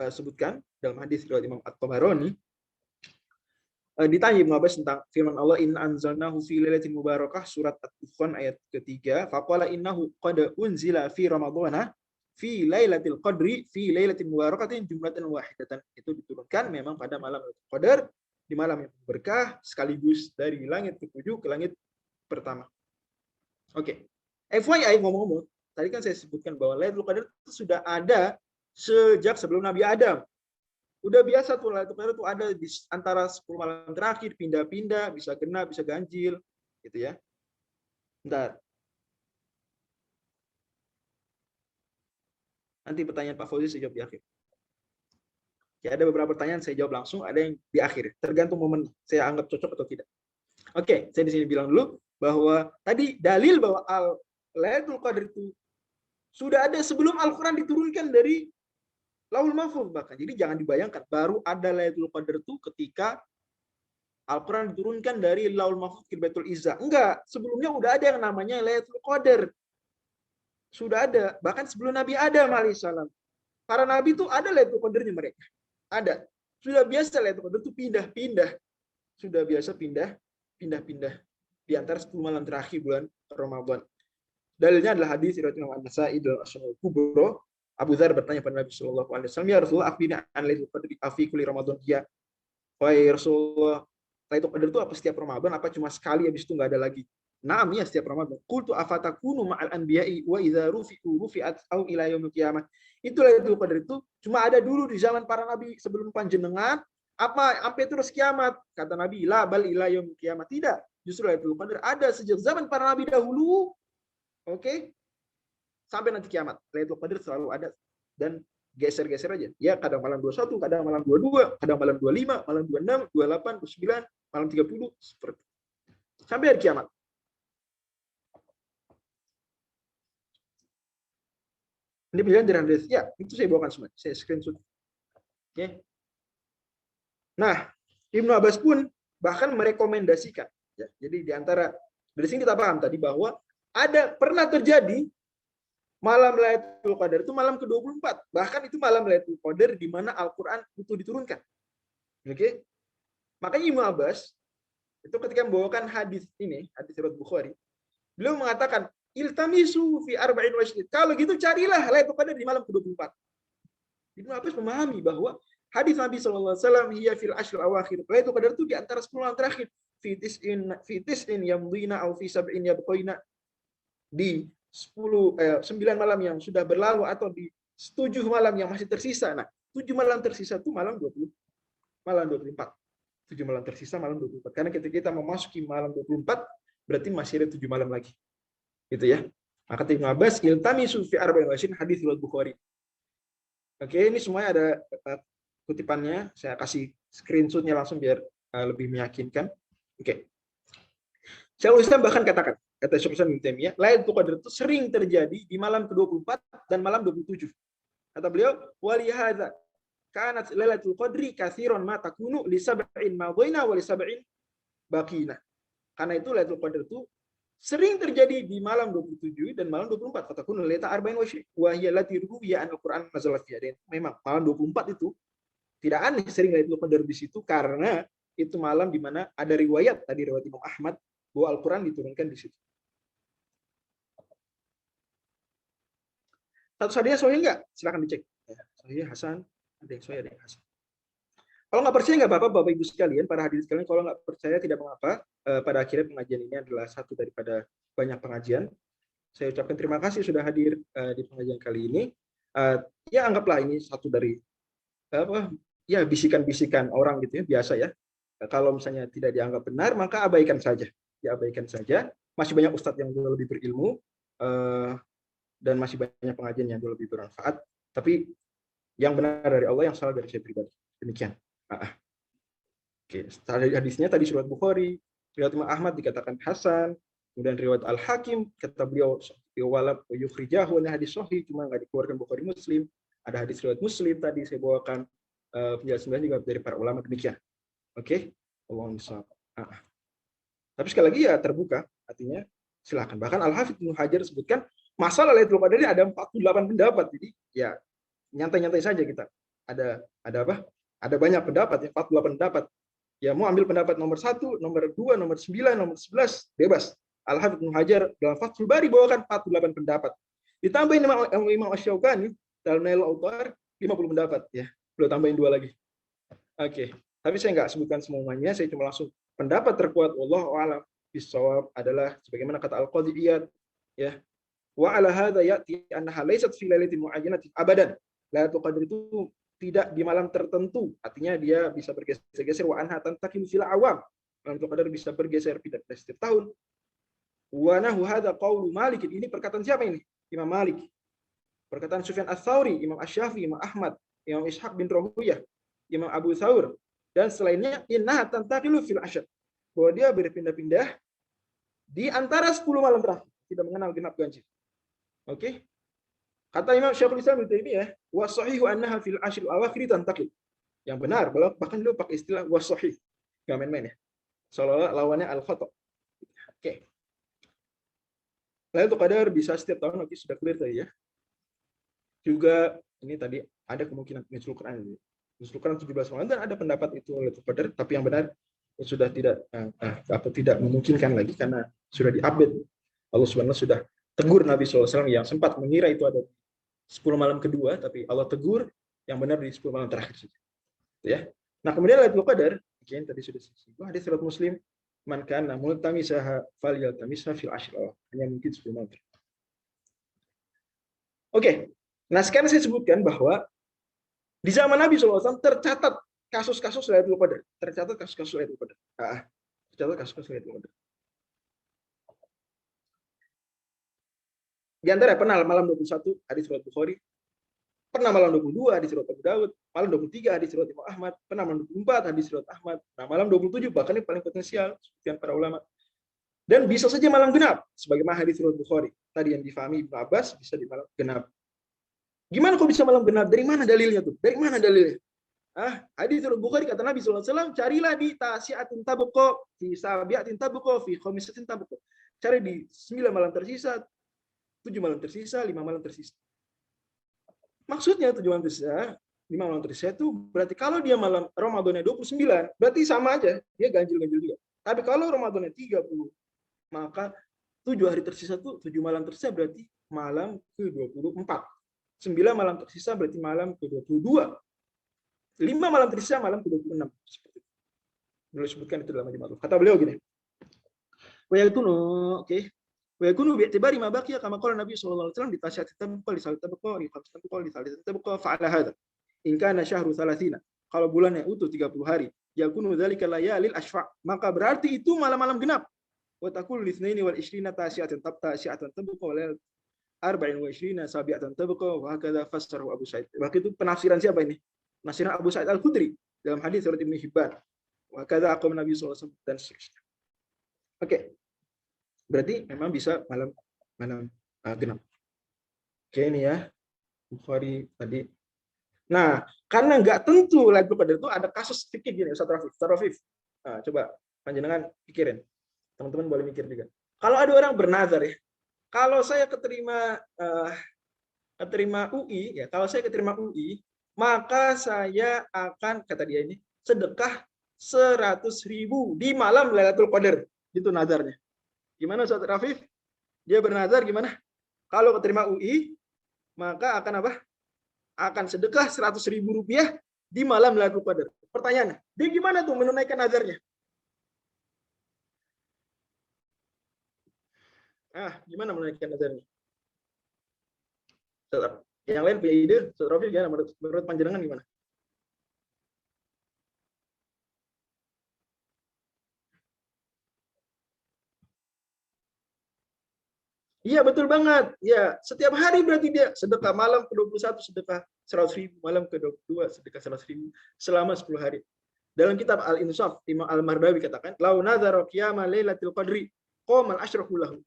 sebutkan dalam hadis riwayat Imam At-Tabarani, ditanya Ibnu Abbas tentang firman Allah, inna anzalnahu fi lailatin mubarakah, surat At-Dukhan ayat ketiga, faqala innahu qad unzila fi ramadhana fi lailatul qadri fi lailatin mubarakatin jumlatan wahidatan. Itu diturunkan memang pada malam Lailatul Qadar, di malam yang berkah, sekaligus dari langit ke-7 ke langit pertama. Oke. FYI, ngomong-ngomong, tadi kan saya sebutkan bahwa Lailatul Qadar itu sudah ada sejak sebelum Nabi Adam. Udah biasa tuh Lailatul Qadar tuh ada di antara 10 malam terakhir, pindah-pindah, bisa genap, bisa ganjil, gitu ya. Bentar. Nanti pertanyaan Pak Fauzi saya jawab di akhir. Ya, ada beberapa pertanyaan saya jawab langsung, ada yang di akhir. Tergantung momen saya anggap cocok atau tidak. Oke, saya di sini bilang dulu bahwa tadi dalil bahwa Lailatul Qadar itu sudah ada sebelum Al-Qur'an diturunkan dari Lauhul Mahfuz bahkan. Jadi jangan dibayangkan baru ada Lailatul Qadar itu ketika Al-Qur'an diturunkan dari Lauhul Mahfuz ke Baitul Izzah. Enggak, sebelumnya udah ada yang namanya Lailatul Qadar. Sudah ada, bahkan sebelum Nabi Adam alaihissalam. Para nabi itu ada Lailatul Qadarnya mereka. Ada. Sudah biasa Lailatul Qadar itu pindah-pindah. Sudah biasa pindah-pindah di antara 10 malam terakhir bulan Ramadan. Dalilnya adalah hadis riwayat Imam An-Nasa'i dalam As-Sunan Kubra. Abu Dzar bertanya pada Nabi sallallahu alaihi wasallam, "Ya Rasulullah, akhbirni an Lailatul Qadri fi kulli Ramadan?" Ya, wahai Rasulullah, Lailatul Qadar itu apa setiap Ramadan, apa cuma sekali habis itu enggak ada lagi? Naam, ya setiap Ramadan. Qultu afatakunu ma'al anbiya'i wa idza rufi'at au ila yaumil qiyamah. Itu Lailatul Qadar itu cuma ada dulu di zaman para nabi sebelum panjenengan, apa sampai terus kiamat? Kata Nabi, la bal ila yaumil qiyamah. Tidak, justru Lailatul Qadar ada sejak zaman para nabi dahulu. Oke? Sampai nanti kiamat. Lailatul Qadar selalu ada dan geser-geser aja. Ya, kadang malam 21, kadang malam 22, kadang malam 25, malam 26, 28, 29, malam 30, seperti sampai hari kiamat. Ini pilihan dari hadis. Ya, itu saya bawakan semua. Saya screenshot. Oke. Nah, Ibnu Abbas pun bahkan merekomendasikan. Ya, jadi di antara dari sini kita paham tadi bahwa pernah terjadi malam Lailatul Qadar itu malam ke-24. Bahkan itu malam Lailatul Qadar di mana Al-Qur'an itu diturunkan. Oke? Makanya Ibnu Abbas itu ketika membawakan hadis ini, hadis riwayat Bukhari, beliau mengatakan, iltamisu fi arba'in wasydid. Kalau gitu carilah Lailatul Qadar di malam ke-24. Ibnu Abbas memahami bahwa hadis Nabi sallallahu alaihi wasallam hiya fil ashr awakhir. Lailatul Qadar itu di antara 10 malam terakhir. Fi tis'in yamdina aw fi sab'in yabqina. Di 9 malam yang sudah berlalu atau di 7 malam yang masih tersisa. Nah, 7 malam tersisa itu malam 24. 7 malam tersisa malam 24. Karena ketika kita memasuki malam 24 berarti masih ada 7 malam lagi. Gitu ya. Maka Ibnu Abbas iltamisu fi arba'in wasydid, hadis riwayat Bukhari. Oke, ini semuanya ada kutipannya. Saya kasih screenshotnya langsung biar lebih meyakinkan. Oke. Syekhul Islam bahkan katakan, kata Syekh Islam Ibnu Taimiyah, Lailatul Qadar itu sering terjadi di malam ke-24 dan malam 27. Kata beliau, walihadza kanat Lailatul Qadri katsiran ma takunu li sab'in madina wa li sab'in baqina. Karena itu Lailatul Qadar itu sering terjadi di malam 27 dan malam 24. Kata kun lailata arba'in wa hiya allati ruwiya an Al-Qur'an nazalat fiha. Memang malam 24 itu tidak aneh sering Lailatul Qadar di situ karena itu malam di mana ada riwayat tadi riwayat Imam Ahmad bahwa Al-Qur'an diturunkan di situ. Status hadisnya sahih enggak? Silakan dicek. Ya, sahih Hasan, ada yang sahih, ada yang Hasan. Kalau nggak percaya nggak apa-apa, Bapak Ibu sekalian, para hadirin sekalian. Kalau nggak percaya tidak mengapa. Pada akhirnya pengajian ini adalah satu daripada banyak pengajian. Saya ucapkan terima kasih sudah hadir di pengajian kali ini. Ya anggaplah ini satu dari bisikan-bisikan orang gitu ya, biasa ya. kalau misalnya tidak dianggap benar, maka abaikan saja. Diabaikan saja. Masih banyak ustadz yang jauh lebih berilmu, dan masih banyak pengajian yang jauh lebih bermanfaat. Tapi yang benar dari Allah, yang salah dari saya pribadi. Demikian. Oke, hadisnya tadi riwayat Bukhari, riwayat Imam Ahmad dikatakan hasan, kemudian riwayat Al-Hakim kata beliau walab yukhrijahu, ini hadis sahih, cuma nggak dikeluarkan Bukhari Muslim. Ada hadis riwayat Muslim tadi saya bawakan, penjelasan juga dari para ulama demikian. Oke, Allahumma shalli. Tapi sekali lagi ya terbuka, artinya silakan. Bahkan Al-Hafidz Ibnu Hajar sebutkan masalah Lailatul Qadar ini ada 48 pendapat. Jadi ya nyantai-nyantai saja kita. Ada apa? Ada banyak pendapat, ya 48 pendapat. Ya mau ambil pendapat nomor 1, nomor 2, nomor 9, nomor 11, bebas. Al-Hafidz Ibnu Hajar dalam Fathul Bari bawakan 48 pendapat. Ditambahin Imam Asy-Syaukani dalam Nailul Awtar 50 pendapat ya. Belum tambahin 2 lagi. Oke. Tapi saya nggak sebutkan semuanya, saya cuma langsung pendapat terkuat wallahu a'lam bissawab adalah sebagaimana kata Al-Qadhi Iyad ya. Wa ala hadza ya'ti annaha laysat fi lailatin mu'ayyanatin abadan. Lailatul Qadar itu tidak di malam tertentu, artinya dia bisa bergeser-geser. Wa anha tantakilu fil awam. Lailatul Qadar bisa bergeser tidak setiap tahun. Wa nahu hadza qaulu Malik. Ini perkataan siapa ini? Imam Malik. Perkataan Sufyan Ats-Tsauri, Imam Asy-Syafi'i, Imam Ahmad, Imam Ishaq bin Rahuyah, Imam Abu Thawr, dan selainnya innaha tantakilu fil ashr, bahwa dia berpindah-pindah di antara 10 malam terakhir, tidak mengenal genap ganjil. Oke. Kata Imam Syekhul Islam Ibnu Taimiyah, wa sahihu annaha fil ashr awakhir tantakil. Yang benar, bahkan dia pakai istilah wa sahih. Enggak main-main ya. Seolah-olah lawannya al-khata. Oke. Lailatul Qadar bisa setiap tahun, oke sudah clear tadi ya. Juga ini tadi ada kemungkinan nuzul Quran. Nuzul Quran 17 malam dan ada pendapat itu Lailatul Qadar, tapi yang benar sudah tidak memungkinkan lagi karena sudah diupdate. Allah Subhanahu sudah tegur Nabi SAW yang sempat mengira itu ada 10 malam kedua, tapi Allah tegur yang benar di 10 malam terakhir saja. Ya. Nah, kemudian Lailatul Qadar, yang tadi sudah disebut hadis riwayat Muslim, man kana multamisaha falyaltamisha fil ashr. Hanya mungkin 10 malam. Oke. Nah, sekarang saya sebutkan bahwa di zaman Nabi SAW tercatat kasus-kasus Lailatul Qadar. Tercatat kasus-kasus Lailatul Qadar. Tercatat kasus-kasus Lailatul Qadar. Di antara pernah malam 21 hadis riwayat Bukhari, pernah malam 22 hadis riwayat Abu Daud, malam 23 hadis riwayat Imam Ahmad, pernah malam 24 hadis riwayat Ahmad. Nah, malam 27 bahkan ini paling potensial sekian para ulama. Dan bisa saja malam genap sebagaimana hadis riwayat Bukhari. Tadi yang difahami Ibnu Abbas bisa di malam genap. Gimana kok bisa malam genap? Dari mana dalilnya tuh? Dari mana dalilnya? Hadis riwayat Bukhari kata Nabi SAW, carilah di tasiatin tabqa, fi sabiatin tabqa, fi khamisatin tabqa. Cari di 9 malam tersisa, 7 malam tersisa, 5 malam tersisa. Maksudnya 7 malam tersisa, 5 malam tersisa itu berarti kalau dia malam Ramadannya 29, berarti sama aja, dia ganjil-ganjil juga. Tapi kalau Ramadannya 30, maka 7 hari tersisa itu 7 malam tersisa berarti malam ke-24. 9 malam tersisa berarti malam ke-22. 5 malam tersisa malam ke-26. Seperti itu. Beliau sebutkan itu dalam Majmu'ul. Kata beliau gini. Wa yakunu, oke. Wa yakunu bi'tibari ma baqiya kama qala Nabi sallallahu alaihi wasallam di tasyat tabqa li salat tabqa li khamsat tabqa li salat tabqa fa'ala hadha. In kana syahru 30. Kalau bulannya utuh 30 hari, yakunu dzalika layalil ashfa'. Maka berarti itu malam-malam genap. Wa taqulu li 22 tasyatan tabqa sya'atan tabqa wa layal 24 sabiatan tabqa wa hakadha fassarahu Abu Sa'id. Maka itu penafsiran siapa ini? Penafsiran Abu Sa'id Al-Khudri dalam hadis riwayat Ibnu Hibban. Wa hakadha aqam Nabi sallallahu alaihi wasallam dan seterusnya. Oke. Berarti memang bisa malam genap. Oke ini ya. Bukhari tadi. Nah, karena nggak tentu Lailatul Qadar itu ada kasus fikih gini Ustaz Rafif. Nah, coba panjenengan pikirin. Teman-teman boleh mikir juga. Kalau ada orang bernazar ya, kalau saya keterima UI, ya kalau saya keterima UI, maka saya akan, kata dia ini, sedekah 100.000 di malam Lailatul Qadar. Itu nazarnya. Gimana Ustaz Rafif? Dia bernazar gimana? Kalau keterima UI, maka akan apa? Akan sedekah 100.000 rupiah di malam Lailatul Qadar. Pertanyaannya, dia gimana tuh menunaikan nazarnya? Gimana menunaikan nazarnya? Yang lain punya ide? Ustaz Rafif gimana? Menurut panjenengan gimana? Iya betul banget. Ya, setiap hari berarti dia sedekah malam ke-21 sedekah 100.000, malam ke-22 sedekah 100.000 selama 10 hari. Dalam kitab Al-Insaf, Imam Al-Mardawi katakan, "Lau nadzara qiyama lailatul qadri qamal asyrahu lahu."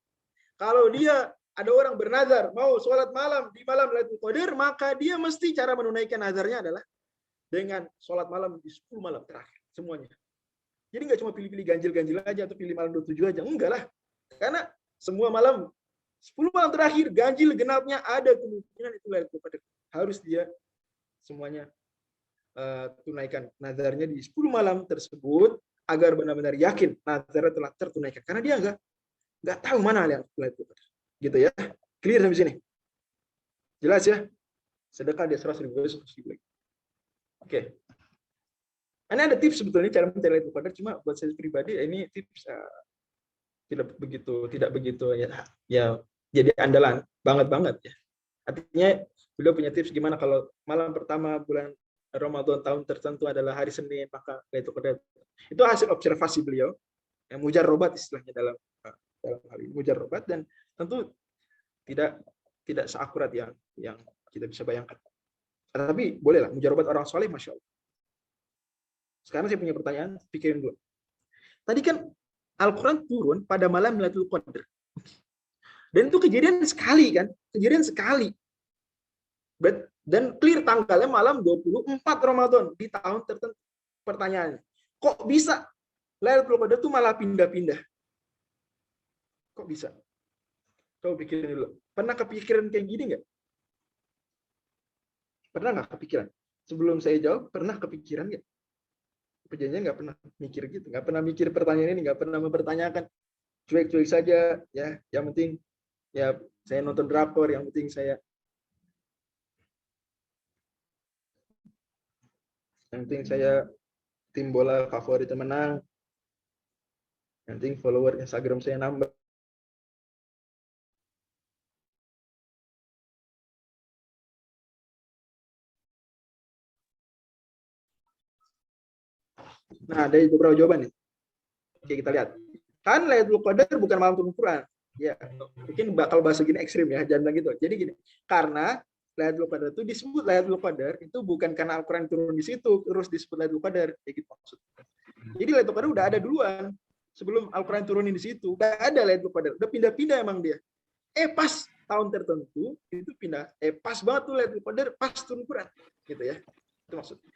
Kalau dia ada orang bernazar mau sholat malam di malam Lailatul Qadar, maka dia mesti cara menunaikan nazarnya adalah dengan sholat malam di 10 malam terakhir semuanya. Jadi nggak cuma pilih-pilih ganjil-ganjil aja atau pilih malam 27 aja, enggak lah. Karena semua malam 10 malam terakhir ganjil genapnya ada kemungkinan itu Lailatul Qadar. Harus dia semuanya tunaikan nazarnya di 10 malam tersebut agar benar-benar yakin nazarnya telah tertunaikan. Karena dia nggak tahu mana Lailatul Qadar. Gitu ya. Clear sampai sini? Jelas ya? Sedekah dia 100.000 lagi. Oke. Ini ada tips sebetulnya cara mencari Lailatul Qadar, cuma buat saya pribadi ini tips tidak begitu ya jadi andalan banget ya. Artinya beliau punya tips gimana kalau malam pertama bulan Ramadan tahun tertentu adalah hari Senin, maka Lailatul Qadar. Itu hasil observasi beliau yang mujarrobat istilahnya dalam hal ini, mujarrobat, dan tentu tidak seakurat yang kita bisa bayangkan. Tapi bolehlah mujarrobat orang soleh, masya Allah. Sekarang saya punya pertanyaan, pikirin dulu. Tadi kan Al-Quran turun pada malam Lailatul Qadar. Dan itu kejadian sekali kan? Kejadian sekali. Dan clear tanggalnya malam 24 Ramadan di tahun tertentu. Pertanyaannya, kok bisa Lailatul Qadar itu malah pindah-pindah? Kok bisa? Coba pikirin dulu. Pernah kepikiran kayak gini nggak? Pernah nggak kepikiran? Sebelum saya jawab, pernah kepikiran nggak? Perjanjian nggak pernah mikir gitu, nggak pernah mikir pertanyaan ini, nggak pernah mempertanyakan, cuek-cuek saja ya. Yang penting ya saya nonton drakor, yang penting saya tim bola favorit menang, yang penting follower Instagram saya nambah. Nah, ada beberapa jawaban nih. Oke, kita lihat. Kan Lailatul Qadar bukan malam turun Quran. Ya, mungkin bakal bahasa gini ekstrim ya, jangan bilang gitu. Jadi gini, karena Lailatul Qadar itu disebut Lailatul Qadar itu bukan karena Al-Quran turun di situ terus disebut Lailatul Qadar, kayak gitu maksudnya. Jadi Lailatul Qadar udah ada duluan sebelum Al-Quran turunin di situ. Udah ada Lailatul Qadar, udah pindah-pindah emang dia. Pas tahun tertentu itu pindah. Pas banget tuh Lailatul Qadar pas turun Quran, gitu ya. Itu maksudnya.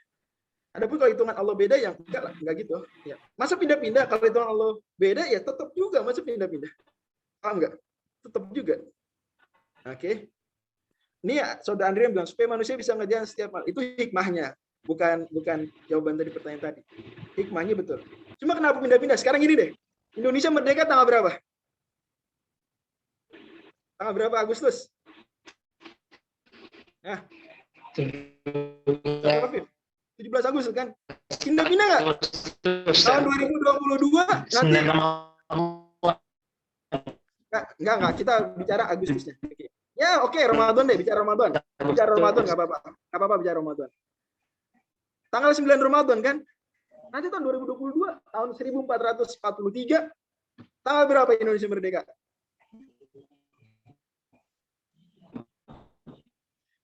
Adapun kalau hitungan Allah beda, yang enggak lah, enggak gitu. Ya. Masa pindah-pindah? Kalau hitungan Allah beda, ya tetap juga masa pindah-pindah. Enggak, tetap juga. Oke. Ini ya, Saudara Andrea bilang supaya manusia bisa ngerjain setiap malam. Itu hikmahnya, bukan jawaban dari pertanyaan tadi. Hikmahnya betul. Cuma kenapa pindah-pindah? Sekarang ini deh. Indonesia merdeka tanggal berapa? Tanggal berapa Agustus? Nah. 17 Agustus kan? Pindah-pindah nggak? Tahun 2022 nanti. Enggak, kita bicara Agustusnya. Ya, oke, Ramadan deh, bicara Ramadan. Bicara Ramadan nggak apa-apa. Nggak apa-apa bicara Ramadan. Tanggal 9 Ramadan kan? Nanti tahun 2022, tahun 1443, tanggal berapa Indonesia merdeka?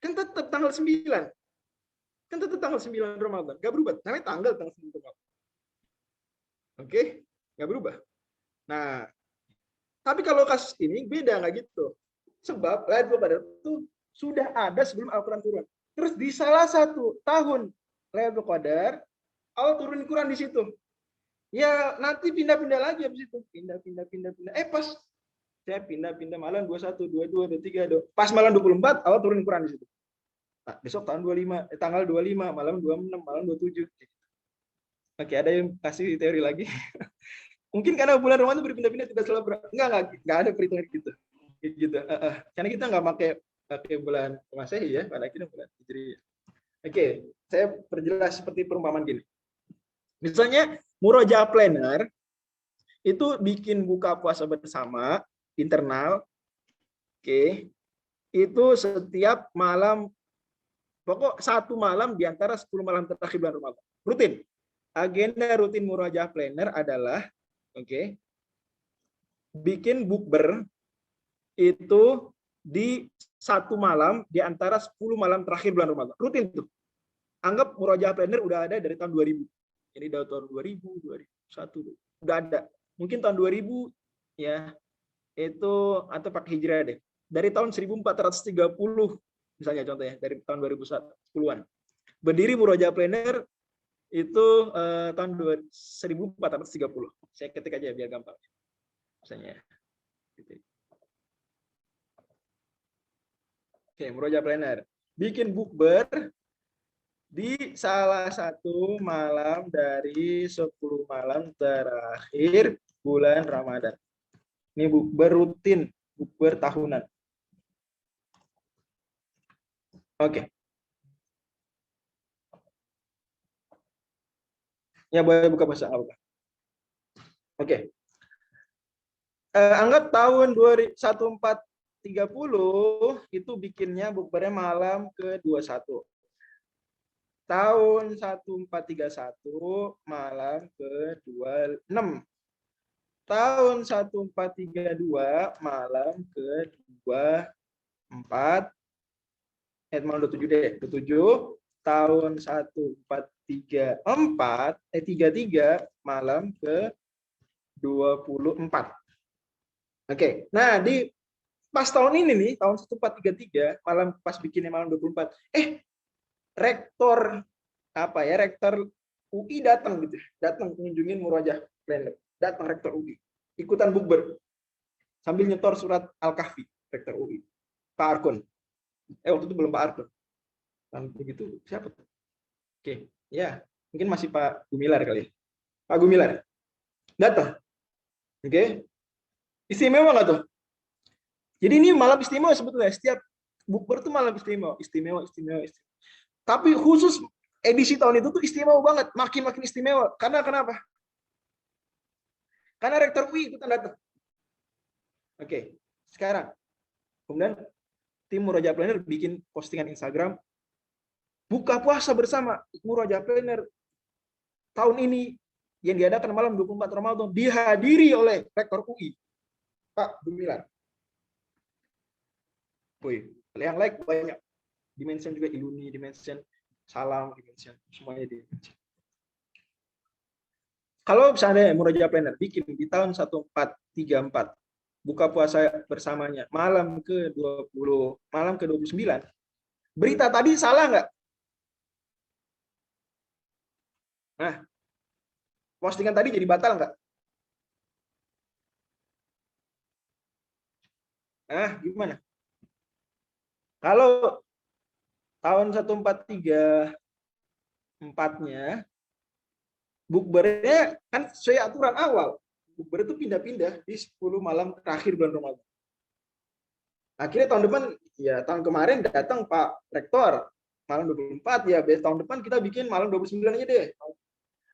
Kan tetap tanggal 9. Kan tetap tanggal 9 Ramadan, nggak berubah. Namanya tanggal 9 Ramadan. Oke, nggak berubah. Nah, tapi kalau kasus ini beda, nggak gitu. Sebab Lailatul Qadar itu sudah ada sebelum Al-Quran turun. Terus di salah satu tahun Lailatul Qadar, Allah turun Quran di situ. Ya nanti pindah-pindah lagi habis itu. Pindah. Pas saya pindah malam 21, 22, 23. Pas malam 24, Allah turun Quran di situ. Nah, besok tahun 25, tanggal 25, malam 26, malam 27. Oke, ada yang kasih teori lagi. Mungkin karena bulan Ramadan berpindah-pindah tidak selalu enggak ada perhitungan gitu. Karena kita nggak pakai bulan Masehi ya, pada akhirnya bulan Hijriah. Oke, saya perjelas seperti perumpamaan gini. Misalnya Murojaah Planner itu bikin buka puasa bersama internal. Oke. Itu setiap malam, pokok satu malam di antara 10 malam terakhir bulan Ramadan. Rutin. Agenda rutin Murojaah Planner adalah bikin bukber itu di satu malam di antara 10 malam terakhir bulan Ramadan. Rutin tuh. Anggap Murojaah Planner udah ada dari tahun 2000. Jadi dari tahun 2000, 2001 udah ada. Mungkin tahun 2000 ya itu atau pakai hijrah deh. Dari tahun 1430 misalnya contohnya dari tahun 2010-an. Berdiri Murojaah Planner itu tahun 1430. Saya ketik aja biar gampang. Misalnya. Oke, Murojaah Planner. Bikin bukber di salah satu malam dari 10 malam terakhir bulan Ramadan. Ini bukber rutin, bukber tahunan. Oke. Ya, boleh buka bahasa Arab. Oke. Anggap tahun 1430 itu bikinnya bukbernya malam ke-21. Tahun 1431 malam ke-26. Tahun 1432 malam ke-24. Malam 27 deh, ke-7. Tahun 1433 malam ke-24. Oke. Nah, di pas tahun ini nih, tahun 1433 malam pas bikinnya malam 24. Rektor UI datang gitu. Datang mengunjungi Murojaah Planner. Datang rektor UI. Ikutan bukber. Sambil nyetor surat Al-Kahfi, rektor UI. Pak Arkun. Waktu itu belum Pak Arkun. Dan begitu siapa tuh? Oke, ya, mungkin masih Pak Gumilar kali ya. Pak Gumilar. Datang. Oke. Istimewa nggak tuh? Jadi ini malam istimewa sebetulnya. Setiap bukber tuh malam istimewa. Tapi khusus edisi tahun itu tuh istimewa banget. Makin istimewa. Karena kenapa? Karena rektor UI ikutan datang. Oke. Sekarang. Kemudian tim Murojaah Planner bikin postingan Instagram. Buka puasa bersama Murojaah Planner tahun ini yang diadakan malam 24 Ramadan dihadiri oleh rektor UI. Pak Gumilar. Wih, yang like banyak. Dimension juga Iluni, dimension Salam, dimension semuanya dimension. Kalau misalnya Murojaah Planner bikin di tahun 1434 buka puasa bersamanya malam ke-20, malam ke-29. Berita tadi salah nggak? Nah, postingan tadi jadi batal nggak? Nah, gimana? Kalau tahun 1434-nya, bukbernya kan sesuai aturan awal. Bukber itu pindah-pindah di 10 malam terakhir bulan Ramadan. Akhirnya tahun depan, ya tahun kemarin datang Pak Rektor, malam 24, ya tahun depan kita bikin malam 29 aja deh.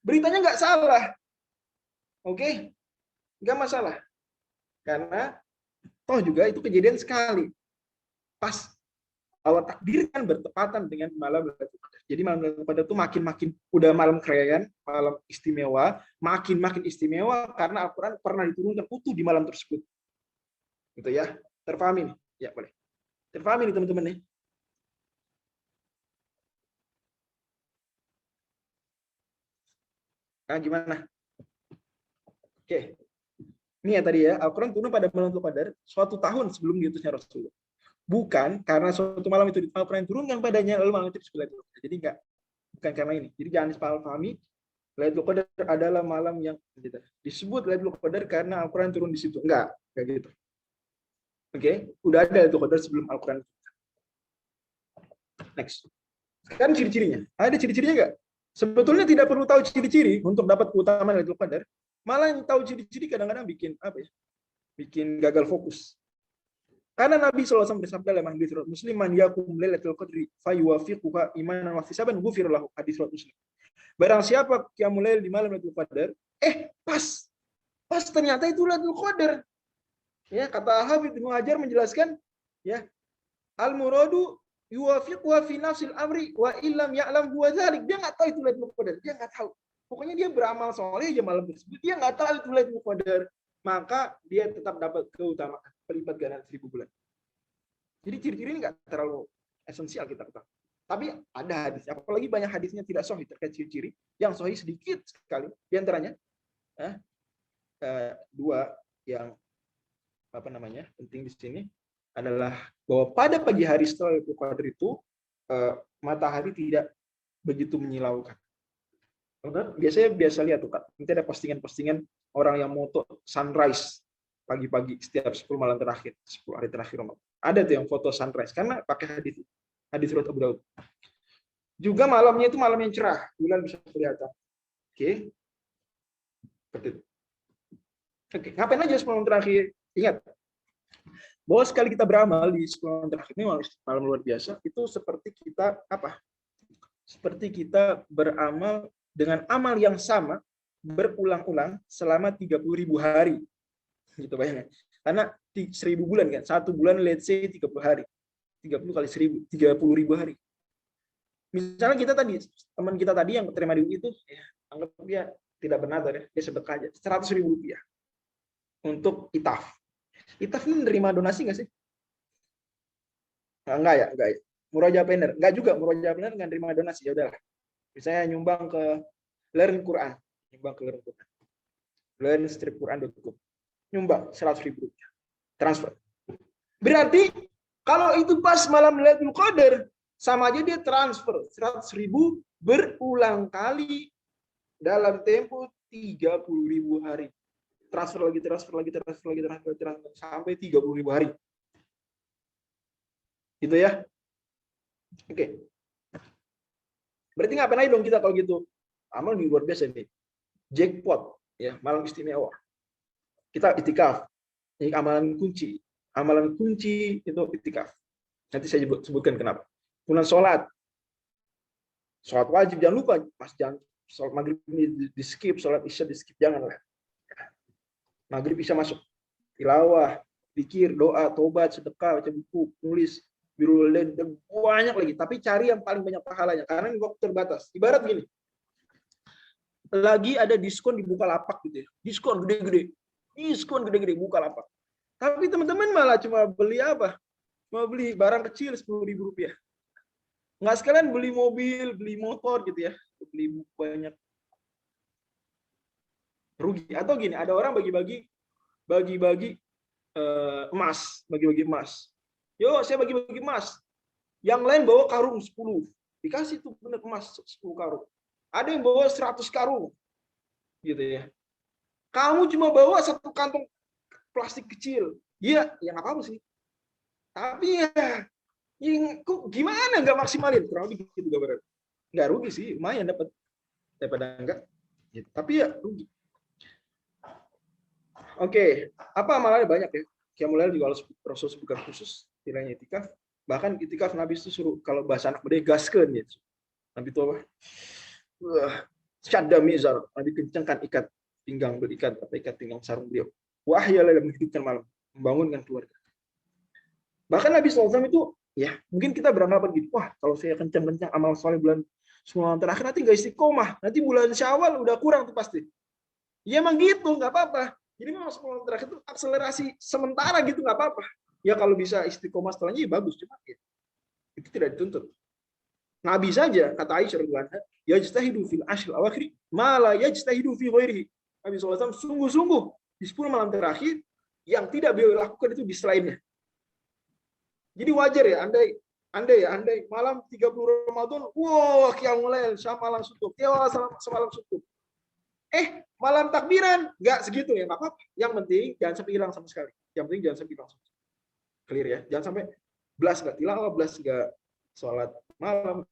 Beritanya nggak salah. Oke? Nggak masalah. Karena toh juga itu kejadian sekali. Pas Allah takdirkan bertepatan dengan malam Lailatul Qadar. Jadi malam Lailatul Qadar itu makin udah malam keren, malam istimewa, makin istimewa karena Al-Qur'an pernah diturunkan utuh di malam tersebut. Gitu ya. Terpahami nih? Ya, boleh. Terpahami nih teman-teman nih. Nah, gimana? Oke. Ini ya tadi ya, Al-Qur'an turun pada malam Lailatul Qadar suatu tahun sebelum diutusnya Rasulullah. Bukan karena suatu malam itu Al-Qur'an turunkan padanya lalu malam itu disebut Lailatul Qadar. Jadi enggak, bukan karena ini. Jadi jangan dipahami Lailatul Qadar adalah malam yang disebut Lailatul Qadar karena Al-Qur'an turun di situ. Enggak, kayak gitu. Oke, udah ada Lailatul Qadar sebelum Al-Qur'an. Next. Sekarang ciri-cirinya. Ada ciri-cirinya enggak? Sebetulnya tidak perlu tahu ciri-ciri untuk dapat keutamaan Lailatul Qadar. Malah yang tahu ciri-ciri kadang-kadang bikin apa ya? Bikin gagal fokus. Karena Nabi SAW bersabda dalam hadis riwayat Muslim, "Man yakum lailatul qadri fayuwafiquha imanan wa ihtisaban ghufira lahu." Hadis riwayat Muslim. Barang siapa qiyamul lail di malam Lailatul Qadar, pas ternyata itu Lailatul Qadar. Ya, kata Habib Ibnu Hajar menjelaskan, ya, al-muradu yuwafiquha fi nafsil amri wa illam ya'lam huwa dzalik. Dia enggak tahu itu Lailatul Qadar, dia enggak tahu. Pokoknya dia beramal soleh aja malam tersebut, dia nggak tahu itu Lailatul Qadar, maka dia tetap dapat keutamaan. berlipat ganda 1000 bulan. Jadi ciri-ciri ini nggak terlalu esensial kita ketahui. Tapi ada hadis, apalagi banyak hadisnya tidak sahih terkait ciri-ciri, yang sahih sedikit sekali. Di antaranya dua yang penting di sini adalah bahwa pada pagi hari setelah Lailatul Qadar itu matahari tidak begitu menyilaukan. Biasa lihat tuh Kak, nanti ada postingan-postingan orang yang moto sunrise pagi-pagi setiap 10 malam terakhir, 10 hari terakhir Ramadan. Ada tuh yang foto sunrise karena pakai hadis riwayat Abu Daud. Juga malamnya itu malam yang cerah, bulan bisa kelihatan. Oke. Seperti itu. Oke, ngapain aja 10 malam terakhir? Ingat, bahwa sekali kita beramal di 10 malam terakhir ini malam luar biasa, itu seperti kita Seperti kita beramal dengan amal yang sama berulang-ulang selama 30.000 hari. Gitu bayangin. Karena 1000 bulan kan, 1 bulan let's say 30 hari. 30 kali 1000, 30.000 hari. Misalnya teman kita tadi yang terima di UI itu, ya, anggap dia tidak bernadar ya, dia sedekah aja 100.000 rupiah untuk itaf. Itaf ini menerima donasi nggak sih? Enggak ya. Murojaah planner, enggak juga. Murojaah planner nggak terima donasi, ya udahlah. Misalnya nyumbang ke Learn Quran, learn-quran.com, nyumbang 100.000 rupiah, transfer. Berarti kalau itu pas malam Lailatul Qadar, sama aja dia transfer 100.000 berulang kali dalam tempo 30.000 hari. Transfer lagi sampai 30.000 hari. Gitu ya. Oke. Berarti ngapain aja dong kita kalau gitu? Amal luar biasa nih. Jackpot ya, malam istimewa. Kita itikaf. Ini amalan kunci itu itikaf. Nanti saya sebutkan kenapa. Kemudian sholat wajib jangan lupa, jangan sholat maghrib ini di skip, sholat isya di skip, janganlah. Maghrib bisa masuk tilawah, zikir, doa, tobat, sedekah, baca buku, nulis, birrul walidain, dan banyak lagi. Tapi cari yang paling banyak pahalanya karena ini waktu terbatas. Ibarat gini, lagi ada diskon di Bukalapak gitu ya, diskon gede-gede Bukalapak. Tapi teman-teman malah cuma beli apa? Cuma beli barang kecil 10.000 rupiah. Nggak sekalian beli mobil, beli motor gitu ya, beli banyak, rugi. Atau gini, ada orang bagi-bagi emas, Yo, saya bagi-bagi emas. Yang lain bawa karung 10, dikasih tuh bener emas 10 karung. Ada yang bawa 100 karung, gitu ya. Kamu cuma bawa 1 kantong plastik kecil, ya nggak apa-apa sih. Tapi ya, kok gimana nggak maksimalin? Kurang lebih gitu gambaran. Nggak rugi sih, lumayan dapat daripada enggak. Gitu. Tapi ya rugi. Oke, apa amalannya banyak ya. Qiyamul Lail juga Rasul sebutkan khusus nilainya itikaf. Bahkan itikaf Nabi itu suruh, kalau bahasa anak muda, gaskeun gitu. Nabi itu apa? Syadda mizar. Nabi kencangkan ikat pinggang, ikat pinggang sarung beliau. Wahya lail, menghidupkan malam, membangunkan keluarga. Bahkan Nabi SAW itu, ya mungkin kita beranggapan gitu, wah kalau saya kencang-kencang amal soleh bulan 10 malam terakhir nanti nggak istiqomah, nanti bulan Syawal udah kurang tuh pasti. Ya emang gitu, nggak apa-apa. Jadi memang 10 malam terakhir itu akselerasi sementara gitu, nggak apa-apa. Ya kalau bisa istiqomah setelahnya ya bagus, cuma gitu. Itu tidak dituntut. Nabi saja, kata Aisyah radhiyallahu anha, yajtahidu fil ashr awakhir ma la yajtahidu fi ghairihi. Nabi SAW sungguh-sungguh di 10 malam terakhir yang tidak beliau lakukan itu di selainnya. Jadi wajar ya, andai malam 30 Ramadan, wah qiyamul lail samalam suntuk, ya semalam suntuk. Malam takbiran nggak segitu ya, nggak apa-apa. Yang penting jangan sampai hilang sama sekali. Clear ya, jangan sampai belas nggak tilawah, belas nggak sholat malam,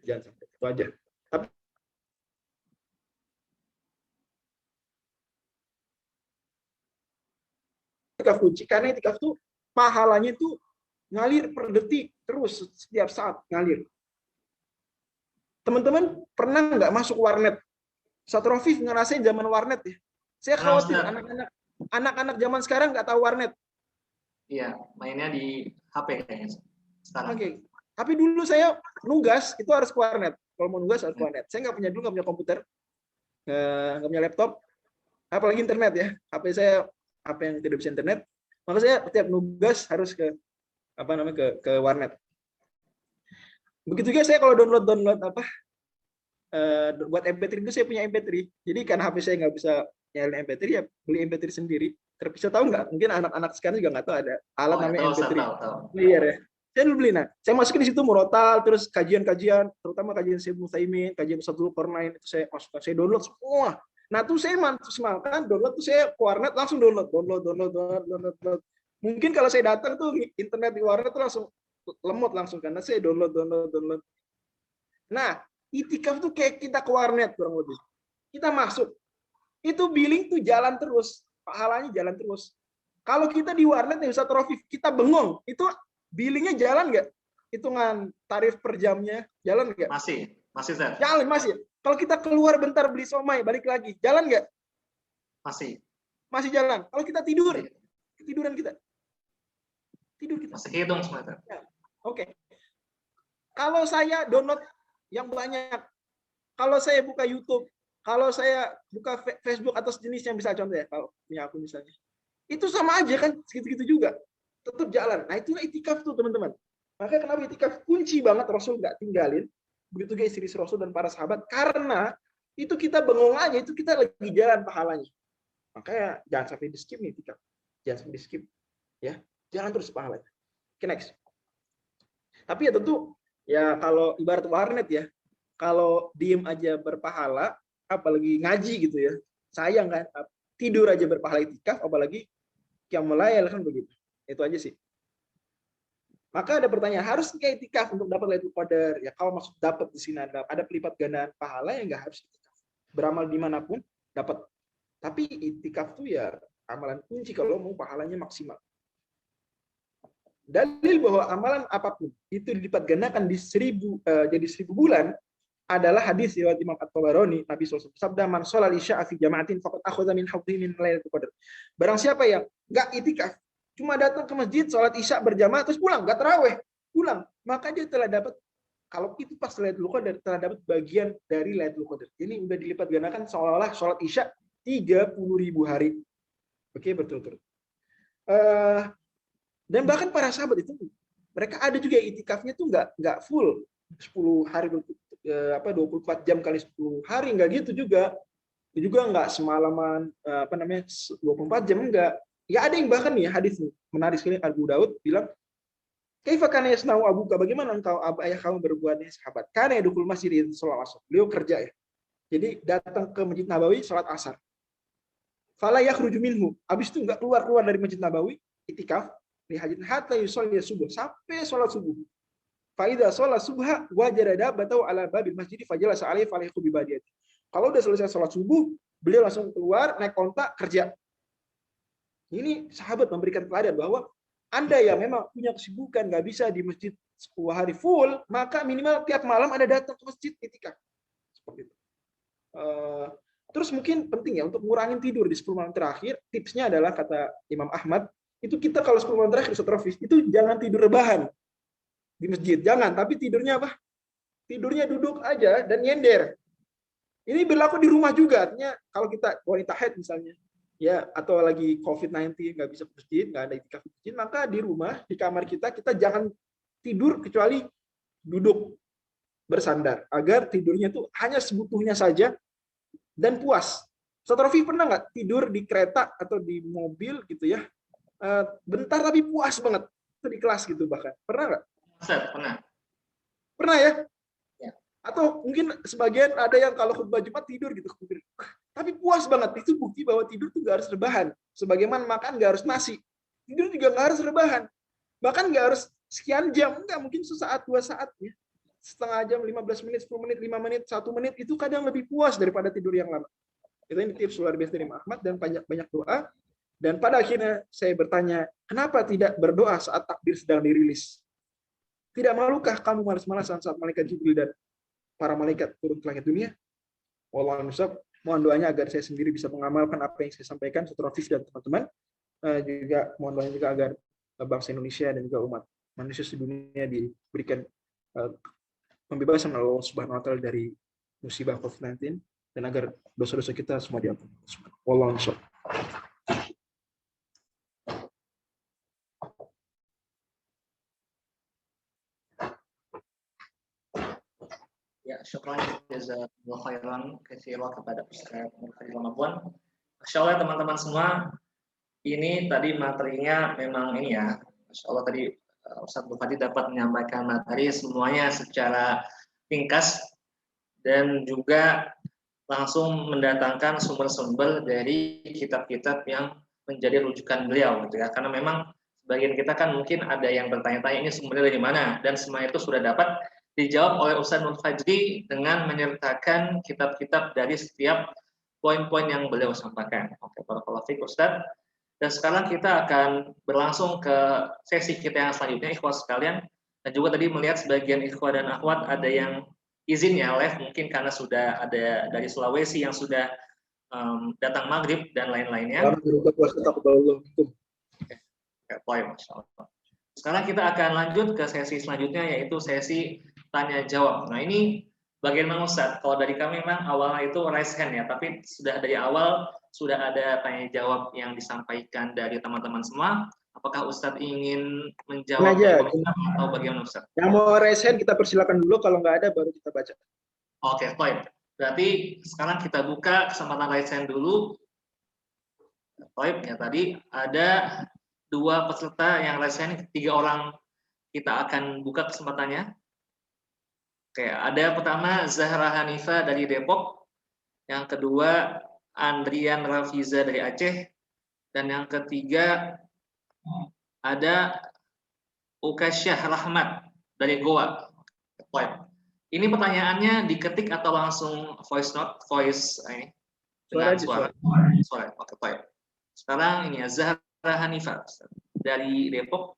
jangan sampai itu aja. Tapi itikaf kunci, karena itikaf tuh pahalanya itu ngalir per detik, terus setiap saat ngalir. Teman-teman pernah nggak masuk warnet? Satu Rafif ngerasain zaman warnet ya. Saya khawatir anak-anak zaman sekarang nggak tahu warnet. Iya, mainnya di HP kayaknya sekarang. Oke. Tapi dulu saya nugas itu harus ke warnet. Kalau mau nugas harus ke warnet. Saya nggak punya komputer, nggak punya laptop, apalagi internet ya. HP saya HP yang tidak bisa internet, maka saya setiap nugas harus ke ke warnet. Begitu juga saya kalau download buat MP3 itu saya punya MP3. Jadi karena HP saya nggak bisa nyalain MP3 ya beli MP3 sendiri. Terpisah tahu nggak? Mungkin anak-anak sekarang juga nggak tahu ada alat namanya MP3 player ya. Saya dulu beli. Nah, saya masukin di situ murotal, terus kajian-kajian, terutama kajian Syekh Utsaimin, kajian Ustaz Zulkarnain itu saya masukkan, saya download semua. Nah, tuh saya maksimalkan download tuh saya ke warnet langsung download. Mungkin kalau saya datang tuh internet di warnet tuh langsung lemot langsung karena saya download. Nah, itikaf tuh kayak kita ke warnet kurang lebih. Kita masuk, itu billing tuh jalan terus, pahalanya jalan terus. Kalau kita di warnet nih Ustaz Rofif, kita bengong, itu billingnya jalan nggak? Hitungan tarif per jamnya jalan nggak? Masih Ustaz. Jalan masih. Kalau kita keluar bentar beli somai, balik lagi, jalan nggak? Masih jalan. Kalau kita tiduran kita. Tidur kita. Masih hitung semua. Ya. Oke. Kalau saya download yang banyak, kalau saya buka YouTube, kalau saya buka Facebook atau sejenisnya bisa contoh ya, kalau punya akun misalnya, itu sama aja kan, segitu-gitu juga, tetap jalan. Nah itulah itikaf tuh teman-teman. Makanya kenapa itikaf kunci banget Rasul nggak tinggalin, begitu juga istri Rasul dan para sahabat, karena itu kita bengong aja, itu kita lagi jalan pahalanya. Makanya jangan sampai di skip nih itikaf, jangan sampai di skip, ya, jalan terus pahalanya. Oke, next. Tapi ya tentu ya kalau ibarat warnet ya, kalau diem aja berpahala, apalagi ngaji gitu ya, sayang kan, tidur aja berpahala itikaf, apalagi qiyamul lail kan begitu. Itu aja sih. Maka ada pertanyaan, harus kayak itikaf untuk dapat Lailatul Qadar? Ya kalau maksud dapat di sini ada pelipat gandaan pahala ya nggak harus itikaf. Beramal dimanapun dapat. Tapi itikaf tuh ya amalan kunci kalau mau pahalanya maksimal. Dalil bahwa amalan apapun itu dilipat gandakan di jadi 1000 bulan adalah hadis riwayat Imam At-Tabarani, Nabi SAW sabda, man sholal isya'a fi jama'atin faqad akhadha min hadhihi min lailatul qadar. Barang siapa yang enggak itikaf, cuma datang ke masjid salat isya berjamaah terus pulang, enggak tarawih, pulang, maka dia telah dapat, kalau itu pas Lailatul Qadar, telah dapat bagian dari Lailatul Qadar. Ini udah dilipat gandakan seolah-olah salat isya 30.000 hari. Oke, betul-betul. Dan bahkan para sahabat itu mereka ada juga itikafnya tuh enggak full 10 hari 24 jam kali 10 hari, enggak gitu juga. Itu juga enggak semalaman 24 jam enggak. Ya ada yang bahkan nih hadis nih menarik sekali, Abu Daud bilang, "Kaifa kana yasna'u abuka?" Bagaimana engkau ayah kamu berbuatnya sahabat? Kana yadkhul masjid salat asar. Beliau kerja ya. Jadi datang ke Masjid Nabawi salat asar. Fala yakhruju minhu. Habis itu enggak keluar dari Masjid Nabawi, itikaf li hajat hatta yusalli subuh, sampai salat subuh. Faida sholat subha wajada batau ala babil masjid fajalasa alaihi falayhu bi badiyati. Kalau udah selesai sholat subuh, beliau langsung keluar naik onta kerja. Ini sahabat memberikan teladan bahwa Anda yang memang punya kesibukan nggak bisa di masjid 10 hari full, maka minimal tiap malam Anda datang ke masjid itikaf. Seperti itu. Terus mungkin penting ya untuk ngurangin tidur di 10 malam terakhir, tipsnya adalah kata Imam Ahmad, itu kita kalau 10 malam terakhir setrofis, itu jangan tidur rebahan di masjid, jangan, tapi tidurnya apa? Tidurnya duduk aja dan nyender. Ini berlaku di rumah juga, artinya kalau kita wanita haid misalnya, ya atau lagi COVID-19 nggak bisa ke masjid, nggak ada itikaf di masjid, maka di rumah, di kamar kita jangan tidur kecuali duduk bersandar, agar tidurnya tuh hanya sebutuhnya saja dan puas. Satrofi pernah nggak tidur di kereta atau di mobil gitu ya, bentar tapi puas banget, itu di kelas gitu bahkan, pernah nggak? Pernah ya? Atau mungkin sebagian ada yang kalau khutbah Jumat tidur gitu, tapi puas banget. Itu bukti bahwa tidur tuh nggak harus rebahan. Sebagaimana makan nggak harus nasi, tidur juga nggak harus rebahan. Bahkan nggak harus sekian jam, nggak, mungkin sesaat 2 saat ya, setengah jam, 15 menit, 10 menit, 5 menit, 1 menit itu kadang lebih puas daripada tidur yang lama. Itu ini tips luar biasa dari Ahmad, dan banyak doa. Dan pada akhirnya saya bertanya, kenapa tidak berdoa saat takbir sedang dirilis? Tidak malukah kamu malas-malasan saat malaikat Jibril dan para malaikat turun ke langit dunia? Wallahu a'lam. Mohon doanya agar saya sendiri bisa mengamalkan apa yang saya sampaikan, Satrofis dan teman-teman. Juga mohon doanya juga agar bangsa Indonesia dan juga umat manusia sedunia diberikan pembebasan oleh Allah Subhanahu wa taala dari musibah COVID-19, dan agar dosa-dosa kita semua diampuni. Wallahu a'lam. Syukran jazakallahu khairan katsiran kepada Ustaz Nur Fadil Ramadan. Masya Allah teman-teman semua, ini tadi materinya memang ini ya, Masya Allah tadi Ustaz Nur Fadil dapat menyampaikan materi semuanya secara ringkas dan juga langsung mendatangkan sumber-sumber dari kitab-kitab yang menjadi rujukan beliau gitu ya. Karena memang sebagian kita kan mungkin ada yang bertanya-tanya ini sumbernya dari mana, dan semua itu sudah dapat dijawab oleh Ustaz Nur Fajri dengan menyertakan kitab-kitab dari setiap poin-poin yang beliau sampaikan. Oke, barakallahu fiik Ustaz. Dan sekarang kita akan berlangsung ke sesi kita yang selanjutnya, ikhwah sekalian. Dan juga tadi melihat sebagian ikhwah dan akhwat ada yang izin ya live, mungkin karena sudah ada dari Sulawesi yang sudah datang maghrib dan lain-lainnya. Sekarang kita akan lanjut ke sesi selanjutnya, yaitu sesi tanya jawab. Nah ini bagaimana Ustaz? Kalau dari kami memang awalnya itu raise hand ya, tapi sudah dari awal sudah ada tanya jawab yang disampaikan dari teman-teman semua. Apakah Ustadz ingin menjawab atau bagaimana Ustadz? Yang mau raise hand kita persilakan dulu, kalau nggak ada baru kita baca. Oke, baik. Berarti sekarang kita buka kesempatan raise hand dulu. Baik, ya tadi ada 2 peserta yang raise hand, 3 orang kita akan buka kesempatannya. Oke, ada pertama Zahra Hanifa dari Depok, yang kedua Andrian Rafiza dari Aceh, dan yang ketiga ada Ukasyah Rahmat dari Goa. Ini pertanyaannya diketik atau langsung voice note, dengan suara. Oke, baik. Sekarang ini ya Zahra Hanifa dari Depok.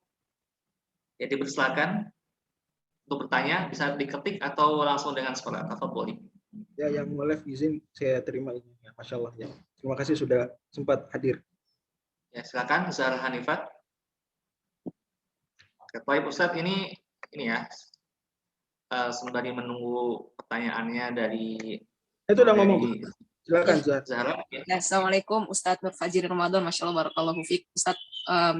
Ya, dipersilakan untuk bertanya, bisa diketik atau langsung dengan suara. Tafadholi. Ya, yang live izin saya terima ini. Ya, Masya Allah ya. Terima kasih sudah sempat hadir. Ya, silakan Zahra Hanifah. Oke, baik Ustadz, ini ya. Sembari menunggu pertanyaannya dari itu udah ngomong. Silakan Zahra. Ya, Assalamualaikum Ustadz Nur Fajri Ramadan, Masya Allah, barakallahu fiik. Ustadz,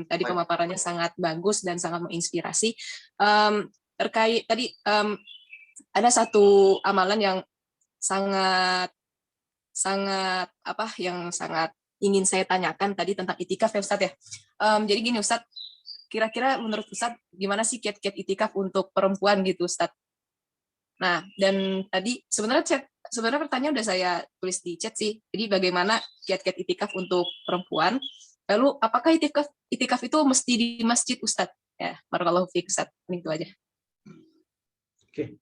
tadi pemaparannya sangat bagus dan sangat menginspirasi. Terkait tadi ada satu amalan yang sangat ingin saya tanyakan tadi tentang itikaf ya Ustadz ya. Jadi gini Ustadz, kira-kira menurut Ustadz gimana sih kiat-kiat itikaf untuk perempuan gitu Ustadz? Nah, dan tadi sebenarnya pertanyaan udah saya tulis di chat sih. Jadi bagaimana kiat-kiat itikaf untuk perempuan? Lalu apakah itikaf itu mesti di masjid Ustadz? Ya, barakallahu fiik Ustadz. Ini itu aja. Oke.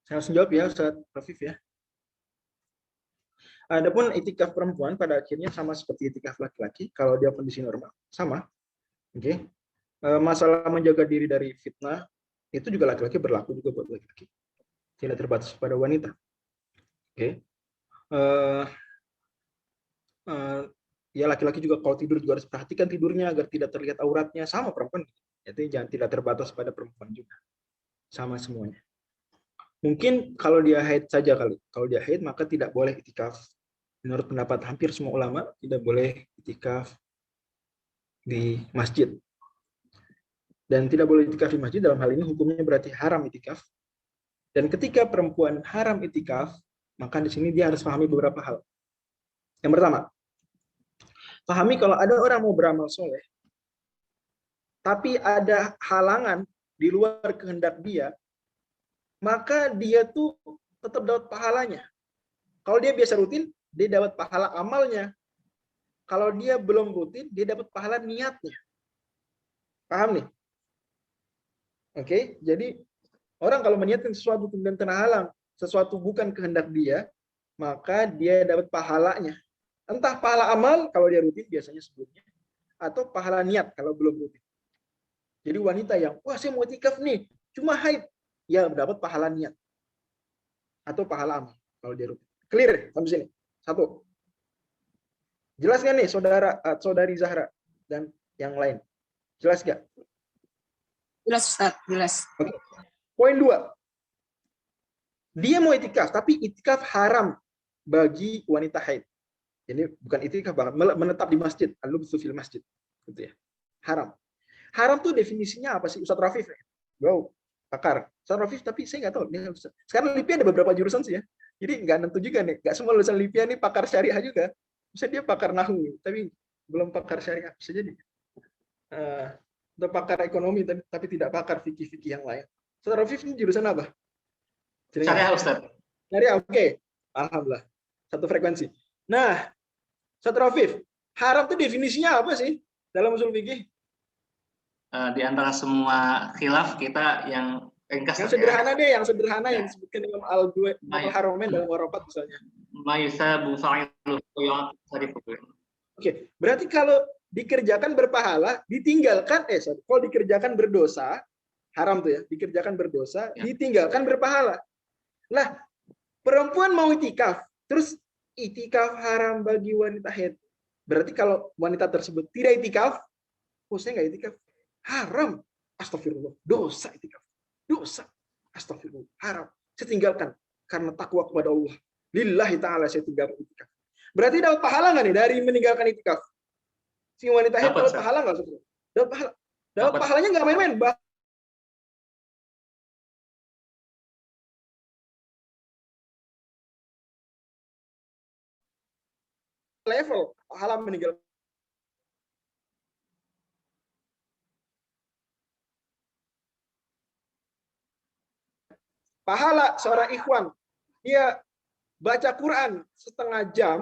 Saya langsung jawab ya Ustadz Rafif ya. Adapun itikaf perempuan pada akhirnya sama seperti itikaf laki-laki kalau dia kondisi normal, sama. Oke. Masalah menjaga diri dari fitnah itu juga laki-laki berlaku juga buat laki-laki. Tidak terbatas pada wanita. Oke. Ya laki-laki juga kalau tidur juga harus perhatikan tidurnya agar tidak terlihat auratnya, sama perempuan. Jadi jangan tidak terbatas pada perempuan juga. Sama semuanya. Mungkin kalau dia haid saja kali. Kalau dia haid maka tidak boleh itikaf. Menurut pendapat hampir semua ulama tidak boleh itikaf di masjid. Dan tidak boleh itikaf di masjid dalam hal ini hukumnya berarti haram itikaf. Dan ketika perempuan haram itikaf, maka di sini dia harus pahami beberapa hal. Yang pertama, pahami kalau ada orang mau beramal soleh, tapi ada halangan di luar kehendak dia, maka dia tuh tetap dapat pahalanya. Kalau dia biasa rutin, dia dapat pahala amalnya. Kalau dia belum rutin, dia dapat pahala niatnya. Paham nih? Oke, jadi orang kalau meniatkan sesuatu kemudian terhalang, sesuatu bukan kehendak dia, maka dia dapat pahalanya. Entah pahala amal kalau dia rutin biasanya sebelumnya, atau pahala niat kalau belum rutin. Jadi wanita yang, wah saya mau itikaf nih, cuma haid, ya dapat pahala niat atau pahala amal kalau dia rutin. Clear sampai sini? Satu. Jelas nggak nih saudari Zahra dan yang lain? Jelas nggak? Jelas Ustaz, jelas. Oke. Poin 2. Dia mau itikaf, tapi itikaf haram bagi wanita haid. Ini bukan itikaf banget, menetap di masjid, al-lubthu fil masjid, gitu ya. Haram. Haram tuh definisinya apa sih Ustaz Rafif? Wow, pakar. Ustaz Rafif, tapi saya nggak tahu. Sekarang LIPI ada beberapa jurusan sih ya. Jadi nggak nentu juga nih. Nggak semua lulusan LIPI ini pakar syariah juga. Bisa dia pakar nahu, tapi belum pakar syariah. Bisa jadi. Atau pakar ekonomi, tapi tidak pakar fikih-fikih yang lain. Ustaz Rafif ini jurusan apa? Syariah, Ustaz. Syariah, oke. Alhamdulillah. Satu frekuensi. Nah, Ustaz Rafif, haram itu definisinya apa sih dalam usul fikih? Di antara semua khilaf kita yang ringkas, Yang sederhana deh, yang sederhana yang Ya. disebutkan Imam Al-Haramain dalam Warakat misalnya. Mayusabu fa'iluhu wa yu'aqabu. Oke, berarti kalau dikerjakan berpahala, ditinggalkan kalau dikerjakan berdosa, haram tuh ya, dikerjakan berdosa, Ya. ditinggalkan berpahala. Lah, perempuan mau itikaf, terus itikaf haram bagi wanita haid. Berarti kalau wanita tersebut tidak itikaf, saya nggak itikaf, haram. Astagfirullah, dosa itikaf. Dosa. Astagfirullah, haram. Saya tinggalkan karena takwa kepada Allah. Lillahi ta'ala saya tinggalkan itikaf. Berarti dapat pahala nggak nih dari meninggalkan itikaf? Si wanita haid dapat pahala nggak? Dapat pahala. Dapat pahalanya nggak main-main. Level pahala meninggalkan. Pahala seorang ikhwan, dia baca Quran setengah jam,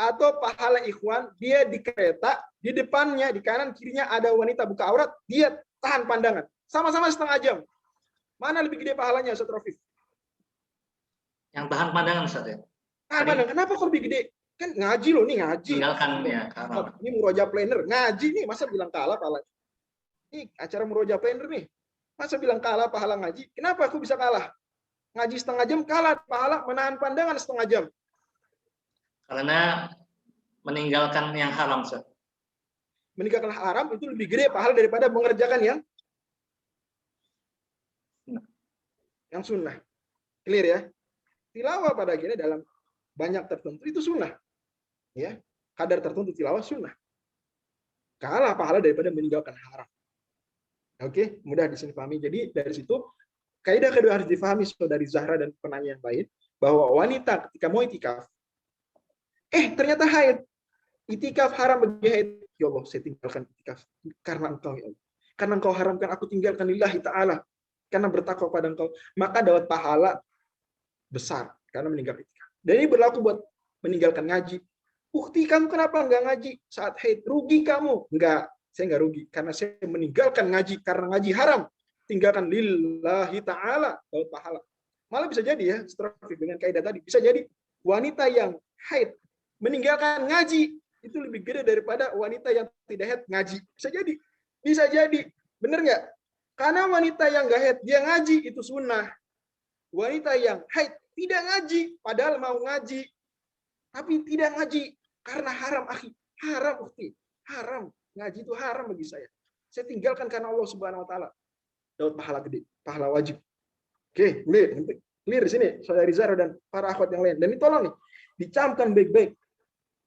atau pahala ikhwan, dia di kereta, di depannya, di kanan kirinya ada wanita buka aurat, dia tahan pandangan. Sama-sama setengah jam. Mana lebih gede pahalanya, Ustaz Rafif? Yang tahan pandangan, Ustaz ya? Tahan pandangan. Kenapa kok lebih gede? Kan ngaji loh, nih ngaji. Tinggalkan ya, haram. Ini muroja planner, ngaji nih, masa bilang kalah pahala? Ini acara muroja planner nih. Masa bilang kalah pahala ngaji? Kenapa aku bisa kalah? Ngaji setengah jam kalah, pahala menahan pandangan setengah jam. Karena meninggalkan yang haram, Ustaz. Meninggalkan haram itu lebih gede pahala daripada mengerjakan yang sunnah. Clear ya? Tilawah pada akhirnya dalam banyak tertentu itu sunnah. Ya, kadar tertentu tilawah sunnah. Kalah pahala daripada meninggalkan haram. Oke, mudah di sini pahami. Jadi dari situ kaidah kedua harus difahami saudari Zahra dan penanya yang lain, bahwa wanita ketika mau itikaf, ternyata haid. Itikaf haram bagi haid. Ya Allah, saya tinggalkan itikaf karena Engkau ya Allah. Karena Engkau haramkan, aku tinggalkan lillahi ta'ala. Karena bertakwa pada Engkau, maka dapat pahala besar karena meninggalkan itikaf. Dan ini berlaku buat meninggalkan ngaji. Ukti, kamu kenapa enggak ngaji saat haid? Rugi kamu. Enggak, saya enggak rugi karena saya meninggalkan ngaji karena ngaji haram. Tinggalkan lillahi ta'ala, dapat pahala. Malah bisa jadi ya, setelah dengan kaidah tadi, bisa jadi wanita yang haid meninggalkan ngaji itu lebih gede daripada wanita yang tidak haid ngaji. Bisa jadi, bener nggak? Karena wanita yang nggak haid dia ngaji itu sunnah. Wanita yang haid tidak ngaji, padahal mau ngaji, tapi tidak ngaji karena haram, akhi, haram, ukti, haram. Ngaji itu haram bagi saya. Saya tinggalkan karena Allah Subhanahu Wa Taala. Dapat pahala gede, pahala wajib. Oke, clear di sini, saudari Zara dan para akhwat yang lain. Dan ini tolong nih, dicamkan baik-baik.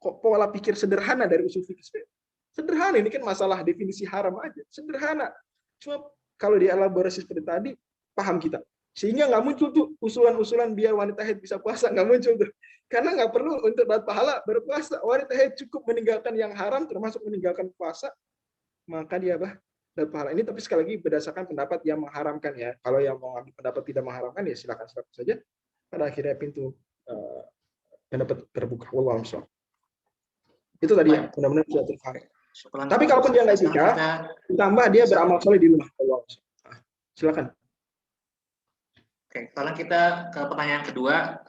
Kok pola pikir sederhana dari usul fikih. Sederhana, ini kan masalah definisi haram aja. Sederhana. Cuma kalau dielaborasi seperti tadi, paham kita. Sehingga nggak muncul tuh usulan-usulan biar wanita haid bisa puasa, nggak muncul tuh. Karena nggak perlu untuk dapat pahala berpuasa. Wanita haid cukup meninggalkan yang haram, termasuk meninggalkan puasa, maka dia dapat pahala. Ini tapi sekali lagi berdasarkan pendapat yang mengharamkan ya. Kalau yang mau ambil pendapat tidak mengharamkan ya silakan saja. Pada akhirnya pintu pendapat terbuka. Wallahu a'lam. Itu tadi ya, benar-benar sudah terfaham. Tapi kalaupun dia nggak itikaf, ditambah dia beramal soleh di rumah. Wallahu a'lam. Silakan. Oke, sekarang kita ke pertanyaan kedua.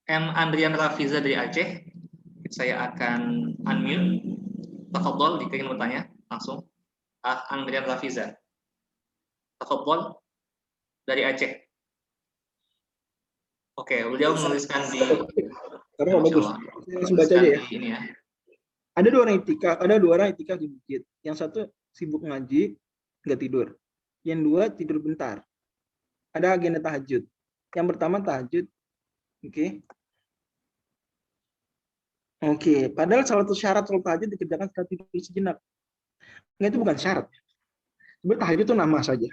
M. Andrian Rafiza dari Aceh. Saya akan unmute. Tafadhol jika ingin bertanya langsung. Andrian Rafiza. Tafadhol dari Aceh. Oke, beliau menuliskan di Karena bagus. Langsung baca aja ya. Ini ya. Ada dua orang itikaf di masjid. Yang satu sibuk ngaji, nggak tidur. Yang dua tidur bentar. Ada agenda tahajud. Yang pertama tahajud. Oke. Padahal salah satu syarat salat tahajud dikerjakan setelah tidur sejenak. Nah, itu bukan syarat. Sebenarnya tahajud itu nama saja.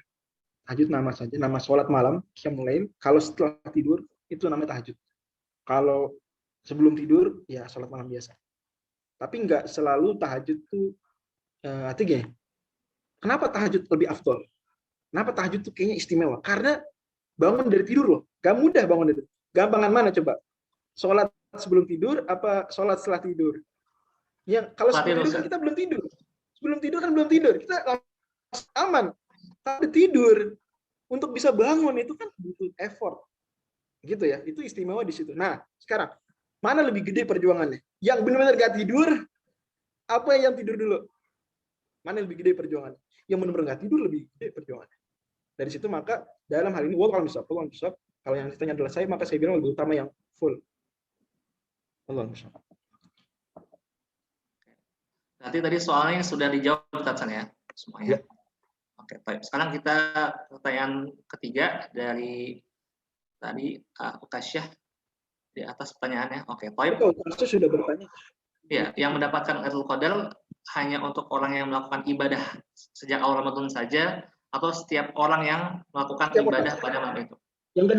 Tahajud nama saja, nama sholat malam, qiyamul lail. Kalau setelah tidur itu namanya tahajud. Kalau sebelum tidur ya sholat malam biasa. Tapi nggak selalu tahajud tuh artinya gini. Kenapa tahajud lebih afdol? Kenapa tahajud tuh kayaknya istimewa? Karena bangun dari tidur loh. Gak mudah bangun dari tidur. Gampangan mana coba? Sholat sebelum tidur apa sholat setelah tidur? Yang kalau sebelum tidur kan kita belum tidur. Sebelum tidur kan belum tidur. Kita aman. Tapi tidur untuk bisa bangun itu kan butuh effort. Gitu ya. Itu istimewa di situ. Nah, sekarang mana lebih gede perjuangannya? Yang benar-benar gak tidur apa yang tidur dulu? Mana lebih gede perjuangannya? Yang benar-benar gak tidur lebih gede perjuangannya. Dari situ maka dalam hal ini kalau yang ditanya adalah saya, maka saya bilang lebih utama yang full. Allah misal. Berarti tadi soalnya sudah dijawab Tatsan ya semuanya. Ya. Oke, baik. Sekarang kita pertanyaan ketiga dari tadi Ukasyah di atas pertanyaannya. Oke, baik. Ukasyah sudah bertanya. Ya, yang mendapatkan Lailatul Qadar hanya untuk orang yang melakukan ibadah sejak awal Ramadan saja atau setiap orang yang melakukan ibadah pada malam itu? Yang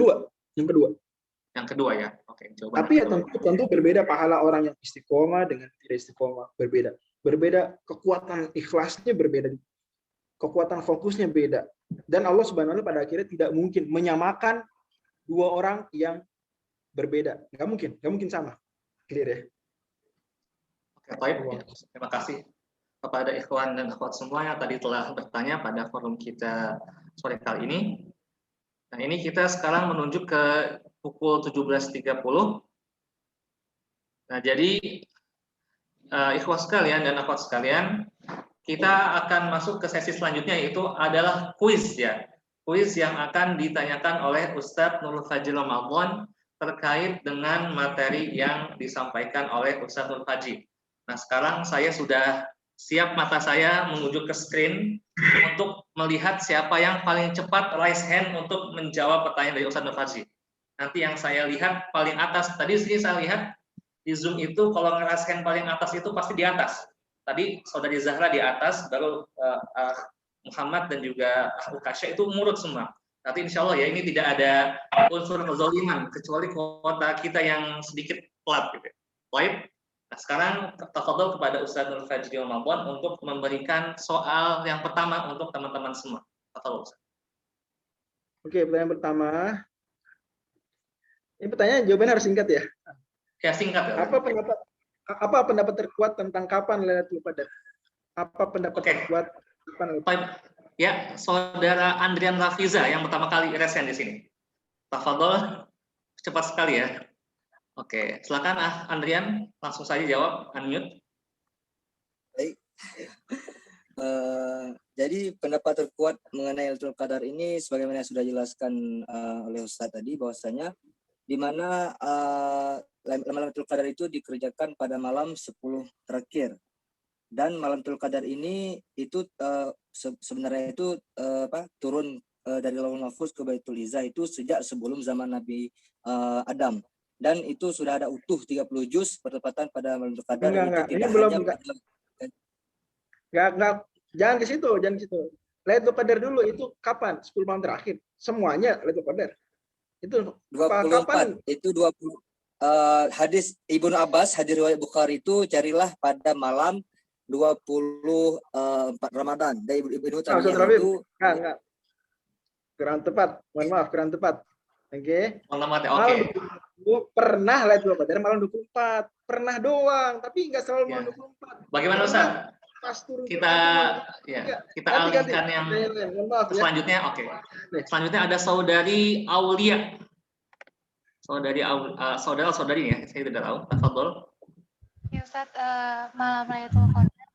kedua ya. Oke, jawaban. Tapi ya tentu berbeda pahala orang yang istiqomah dengan tidak istiqomah, berbeda. Berbeda kekuatan ikhlasnya berbeda. Kekuatan fokusnya beda. Dan Allah Subhanahu wa taala pada akhirnya tidak mungkin menyamakan dua orang yang berbeda. Nggak mungkin sama. Clear ya? Oke, baik. Ya, terima kasih kepada ikhwan dan akhwat semua yang tadi telah bertanya pada forum kita sore kali ini. Nah, ini kita sekarang menuju ke pukul 17.30. Nah, jadi ikhwan sekalian dan akhwat sekalian, kita akan masuk ke sesi selanjutnya, yaitu adalah kuis ya. Kuis yang akan ditanyakan oleh Ustadz Nurul Fajri Ramadan terkait dengan materi yang disampaikan oleh Ustadz Nurul Fajri. Nah, sekarang saya sudah siap mata saya menuju ke screen untuk melihat siapa yang paling cepat raise hand untuk menjawab pertanyaan dari Ustadz Nurul Fajri. Nanti yang saya lihat paling atas, tadi saya lihat di Zoom itu kalau nge-raise hand paling atas itu pasti di atas. Tadi Saudari Zahra di atas, baru Muhammad dan juga Ukasyah itu murut semua. Nanti insya Allah ya, ini tidak ada unsur kezaliman kecuali kuota kita yang sedikit telat gitu. Baik. Nah, sekarang tafadhol kepada Ustadz Nurul Fajri Ramadan untuk memberikan soal yang pertama untuk teman-teman semua. Tafadhol Ustadz. Oke, pertanyaan pertama. Ini pertanyaan jawabannya harus singkat ya. Ya, singkat. Ya. Apa pendapat terkuat tentang kapan Lailatul Qadar? Apa pendapat terkuat kapan Lailatul Qadar? Ya, Saudara Andrian Rafiza yang pertama kali resen di sini. Tafadhol, cepat sekali ya. Oke, silakan Andrian, langsung saja jawab, unmute. Baik. Jadi pendapat terkuat mengenai Lailatul Qadar ini sebagaimana sudah dijelaskan oleh Ustaz tadi, bahwasanya di mana Lailatul Qadar itu dikerjakan pada malam 10 terakhir. Dan malam Lailatul Qadar ini itu sebenarnya itu turun dari Lauhul Mahfuz ke Baitul Izzah itu sejak sebelum zaman Nabi Adam. Dan itu sudah ada utuh 30 juz bertepatan pada malam Lailatul Qadar. Ini belum jangan ke situ. Lailatul Qadar dulu itu kapan? 10 malam terakhir. Semuanya Lailatul Qadar. Itu 24. Kapan? Itu 20 hadis Ibnu Abbas, hadis riwayat Bukhari itu carilah pada malam 24 Ramadan. Dari Ibnu Taimiyah itu enggak. Kurang tepat. Mohon maaf, kurang tepat. Oke. Oke. Pernah Lailatul Qadar malam 24. Pernah doang, tapi enggak selalu malam 24. Bagaimana Ustaz? Kita alihkan yang selanjutnya. Oke. Selanjutnya ada Saudari Aulia. Saudara-saudari ya, saya tidak tahu. Tafadhol. Ya Ustaz, malam Lailatul Qadar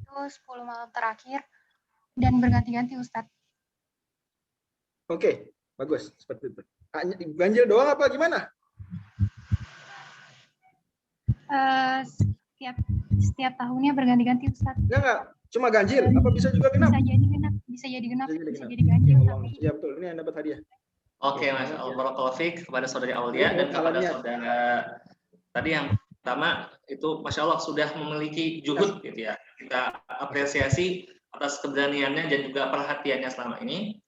itu 10 malam terakhir dan berganti-ganti Ustaz. Oke, bagus seperti itu. Ganjil doang apa gimana? Setiap tahunnya berganti-ganti Ustaz. Enggak, cuma ganjil. Apa bisa juga genap? Bisa jadi genap, bisa jadi ganjil. Ya betul, ini yang dapat hadiah. Oke, Mas Barakallahu Fiik kepada Saudari Aulia dan kepada saudara tadi yang pertama itu Masya Allah sudah memiliki juhud gitu ya. Kita apresiasi atas keberaniannya dan juga perhatiannya selama ini.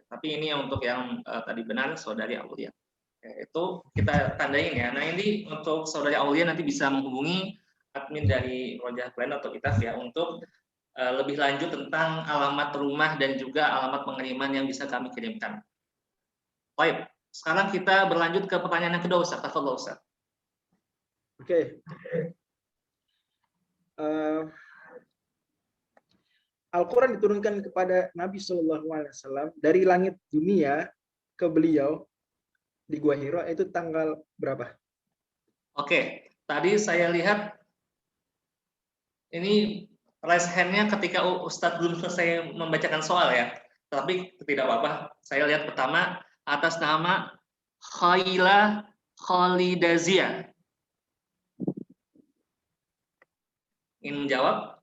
Tapi ini untuk yang tadi benar saudari Aulia. Itu kita tandain ya. Nah ini untuk saudari Aulia nanti bisa menghubungi admin dari Rojah Plan atau ITAF ya untuk lebih lanjut tentang alamat rumah dan juga alamat pengiriman yang bisa kami kirimkan. Baik, sekarang kita berlanjut ke pertanyaan yang kedua Ustaz. Tafadhol Ustaz. Oke. Al-Quran diturunkan kepada Nabi SAW dari langit dunia ke beliau di Gua Hiro itu tanggal berapa? Oke, tadi saya lihat ini raise hand-nya ketika Ustadz belum selesai membacakan soal ya. Tapi tidak apa-apa. Saya lihat pertama atas nama Khaila Khalidazia. Ingin menjawab?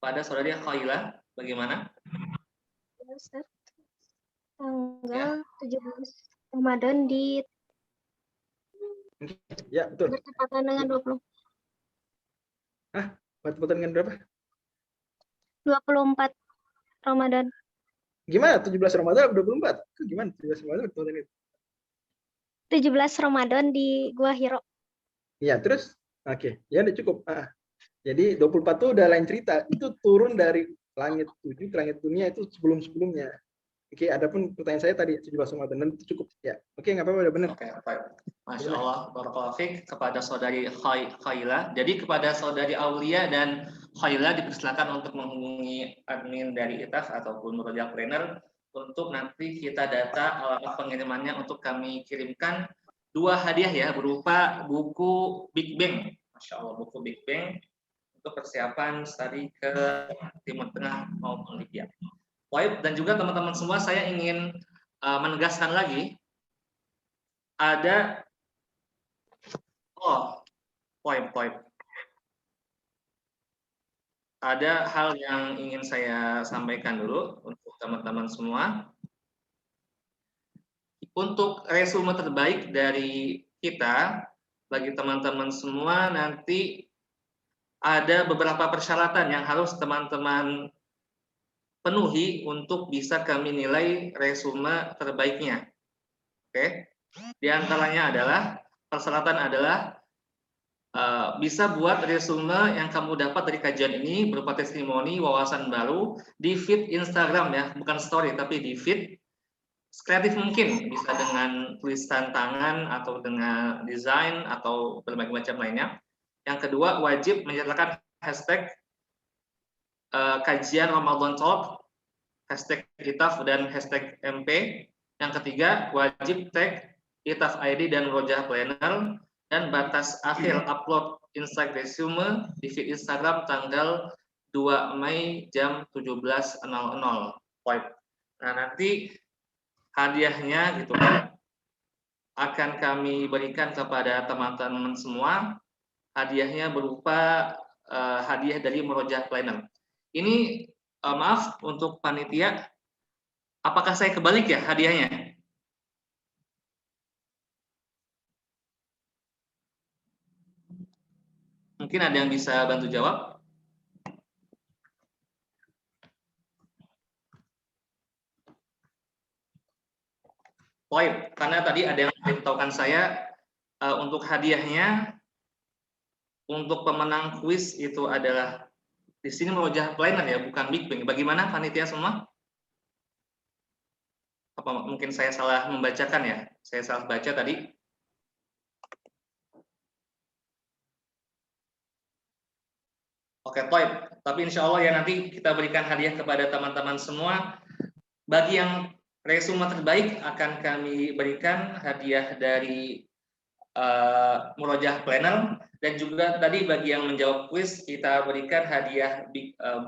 Pada saudari Khaila, bagaimana? Ya, Ustaz. Tanggal 17 Ramadan di Ya, betul. bertepatan dengan 20. Bertepatan dengan berapa? 24 Ramadan. Gimana? 17 Ramadan atau 24? Itu gimana? 17 Ramadan bertepatan itu? 17 Ramadan di Gua Hiro. Iya, terus? Oke, ya udah cukup. Jadi 24 itu udah lain cerita. Itu turun dari langit 7 ke langit dunia itu sebelum-sebelumnya. Oke, adapun pertanyaan saya tadi 17 Ramadan itu cukup ya. Oke, nggak apa-apa, udah benar. Oke, baik. Masya Allah, barakallahu fiik kepada saudari Khaila. Jadi kepada saudari Aulia dan Khaila dipersilakan untuk menghubungi admin dari ITAF ataupun Rojah Planner untuk nanti kita data alamat pengirimannya untuk kami kirimkan 2 hadiah ya berupa buku Big Bang. Masya Allah, buku Big Bang untuk persiapan studi ke Timur Tengah maupun Libya. Baik, dan juga teman-teman semua saya ingin menegaskan lagi ada poin. Ada hal yang ingin saya sampaikan dulu untuk teman-teman semua. Untuk resume terbaik dari kita bagi teman-teman semua nanti ada beberapa persyaratan yang harus teman-teman penuhi untuk bisa kami nilai resume terbaiknya. Oke, di antaranya adalah persyaratan adalah bisa buat resume yang kamu dapat dari kajian ini berupa testimoni, wawasan baru di feed Instagram ya, bukan story tapi di feed. Kreatif mungkin bisa dengan tulisan tangan atau dengan desain atau berbagai macam lainnya. Yang kedua, wajib menyertakan hashtag kajian Ramadan Talk, hashtag ITAF dan hashtag MP. Yang ketiga, wajib tag ITAF ID dan Rojah Planner, dan batas akhir upload Insight Resume di feed Instagram tanggal 2 Mei jam 17.00. Nah, nanti hadiahnya gitu kan akan kami berikan kepada teman-teman semua. Hadiahnya berupa hadiah dari Merojah Planner. Ini maaf untuk panitia, apakah saya kebalik ya hadiahnya? Mungkin ada yang bisa bantu jawab? Poin, karena tadi ada yang memberitahukan saya untuk hadiahnya untuk pemenang kuis itu adalah di sini Merojah Planner ya, bukan Big Bang. Bagaimana panitia semua? Apa mungkin saya salah membacakan ya? Saya salah baca tadi. Oke, poin. Tapi insya Allah ya nanti kita berikan hadiah kepada teman-teman semua. Bagi yang resume terbaik akan kami berikan hadiah dari Merojah Planner, dan juga tadi bagi yang menjawab kuis kita berikan hadiah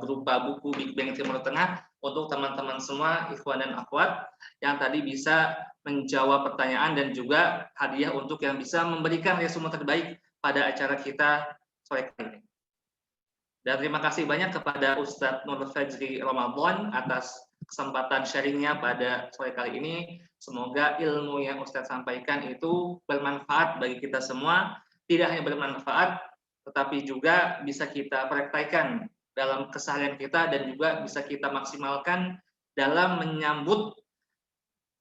berupa buku Big Bang Timur Tengah untuk teman-teman semua ikhwan dan akhwat yang tadi bisa menjawab pertanyaan, dan juga hadiah untuk yang bisa memberikan resume terbaik pada acara kita sore kali ini. Dan terima kasih banyak kepada Ustadz Nur Fajri Ramadan atas kesempatan sharingnya pada sore kali ini. Semoga ilmu yang Ustadz sampaikan itu bermanfaat bagi kita semua. Tidak hanya bermanfaat, tetapi juga bisa kita praktekkan dalam keseharian kita dan juga bisa kita maksimalkan dalam menyambut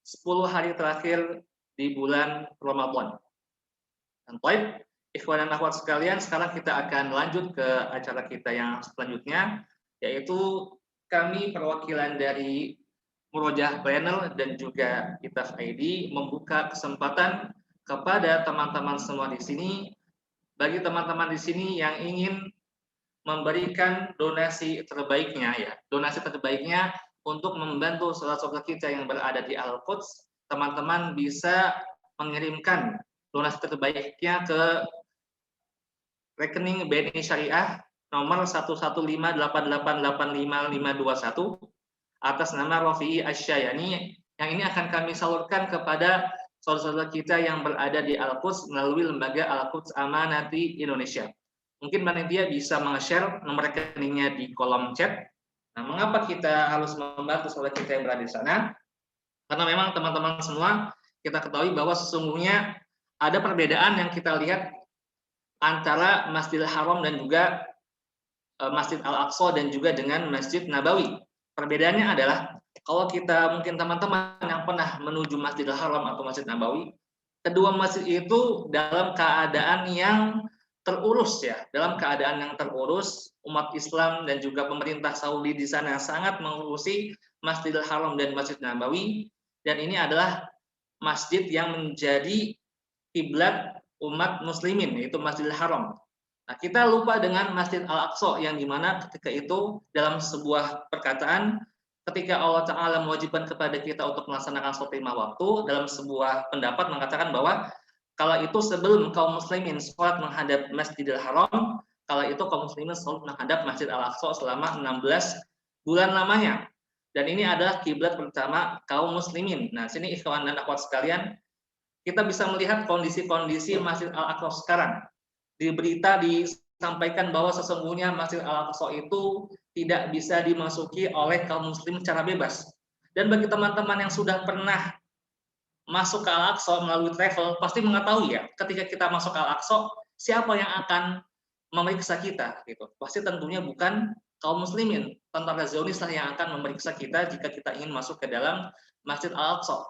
10 hari terakhir di bulan Ramadan. Dan baik, ikhwan dan akhwat sekalian, sekarang kita akan lanjut ke acara kita yang selanjutnya, yaitu kami perwakilan dari Murojaah Panel dan juga Kitab ID membuka kesempatan kepada teman-teman semua di sini, bagi teman-teman di sini yang ingin memberikan donasi terbaiknya, ya, donasi terbaiknya untuk membantu saudara-saudara kita yang berada di Al-Quds. Teman-teman bisa mengirimkan donasi terbaiknya ke rekening BNI Syariah nomor 11588855521 atas nama Rafi'i Asyayani, yang ini akan kami salurkan kepada saudara-saudara kita yang berada di Al-Quds melalui lembaga Al-Quds Amanati Indonesia. Mungkin panitia bisa meng-share nomor rekeningnya di kolom chat. Nah, mengapa kita harus membantu saudara kita yang berada di sana? Karena memang teman-teman semua, kita ketahui bahwa sesungguhnya ada perbedaan yang kita lihat antara Masjidil Haram dan juga Masjid Al-Aqsa dan juga dengan Masjid Nabawi. Perbedaannya adalah kalau kita mungkin teman-teman yang pernah menuju Masjidil Haram atau Masjid Nabawi, kedua masjid itu dalam keadaan yang terurus, ya, dalam keadaan yang terurus. Umat Islam dan juga pemerintah Saudi di sana sangat mengurusi Masjidil Haram dan Masjid Nabawi, dan ini adalah masjid yang menjadi kiblat umat muslimin, yaitu Masjidil Haram. Nah, kita lupa dengan Masjid Al-Aqsa yang dimana ketika itu dalam sebuah perkataan, ketika Allah Ta'ala mewajibkan kepada kita untuk melaksanakan sholat 5 waktu, dalam sebuah pendapat mengatakan bahwa kalau itu sebelum kaum muslimin sholat menghadap Masjidil Haram, kalau itu kaum muslimin sholat menghadap Masjid Al-Aqsa selama 16 bulan lamanya. Dan ini adalah kiblat pertama kaum muslimin. Nah, sini ikhwan dan akhwat sekalian, kita bisa melihat kondisi-kondisi Masjid Al-Aqsa sekarang. Di berita disampaikan bahwa sesungguhnya Masjid Al-Aqsa itu tidak bisa dimasuki oleh kaum muslim secara bebas. Dan bagi teman-teman yang sudah pernah masuk ke Al-Aqsa melalui travel, pasti mengetahui, ya, ketika kita masuk ke Al-Aqsa, siapa yang akan memeriksa kita, gitu. Pasti tentunya bukan kaum muslimin, tentara Zionis lah yang akan memeriksa kita jika kita ingin masuk ke dalam Masjid Al-Aqsa.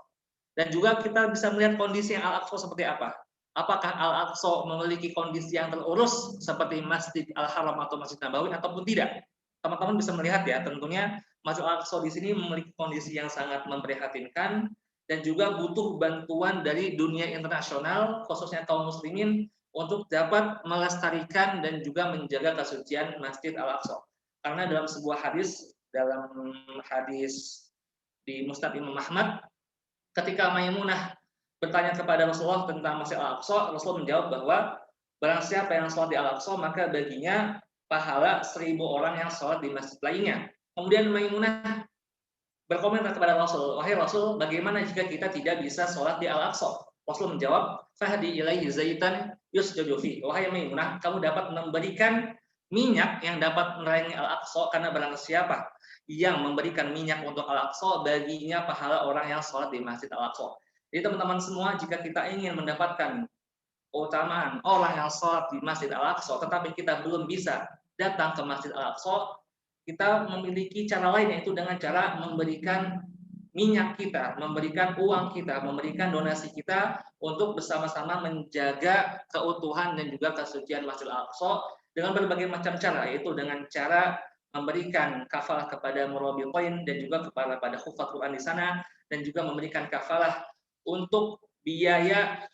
Dan juga kita bisa melihat kondisi yang Al-Aqsa seperti apa. Apakah Al-Aqsa memiliki kondisi yang terurus seperti Masjid Al-Haram atau Masjid Nabawi ataupun tidak? Teman-teman bisa melihat, ya, tentunya Masjid Al-Aqsa di sini memiliki kondisi yang sangat memprihatinkan dan juga butuh bantuan dari dunia internasional, khususnya kaum muslimin, untuk dapat melestarikan dan juga menjaga kesucian Masjid Al-Aqsa. Karena dalam sebuah hadis, di Musnad Imam Ahmad, ketika Maimunah bertanya kepada Rasulullah tentang Masjid Al-Aqsa, Rasulullah menjawab bahwa barang siapa yang sholat di Al-Aqsa, maka baginya pahala 1000 orang yang sholat di masjid lainnya. Kemudian Maimunah berkomentar kepada Rasul, wahai Rasul, bagaimana jika kita tidak bisa sholat di Al-Aqsa? Rasul menjawab, fahdi ilaihi zaitan yusjadu fi. Wahai Maimunah, kamu dapat memberikan minyak yang dapat menerangi Al-Aqsa, karena barang siapa yang memberikan minyak untuk Al-Aqsa, baginya pahala orang yang sholat di Masjid Al-Aqsa. Jadi teman-teman semua, jika kita ingin mendapatkan keutamaan orang yang sholat di Masjid Al-Aqsa, tetapi kita belum bisa datang ke Masjid Al-Aqsa, kita memiliki cara lain, yaitu dengan cara memberikan minyak kita, memberikan uang kita, memberikan donasi kita untuk bersama-sama menjaga keutuhan dan juga kesucian Masjid Al-Aqsa dengan berbagai macam cara, yaitu dengan cara memberikan kafalah kepada murabitin dan juga kepada hufaz Quran di sana, dan juga memberikan kafalah untuk biaya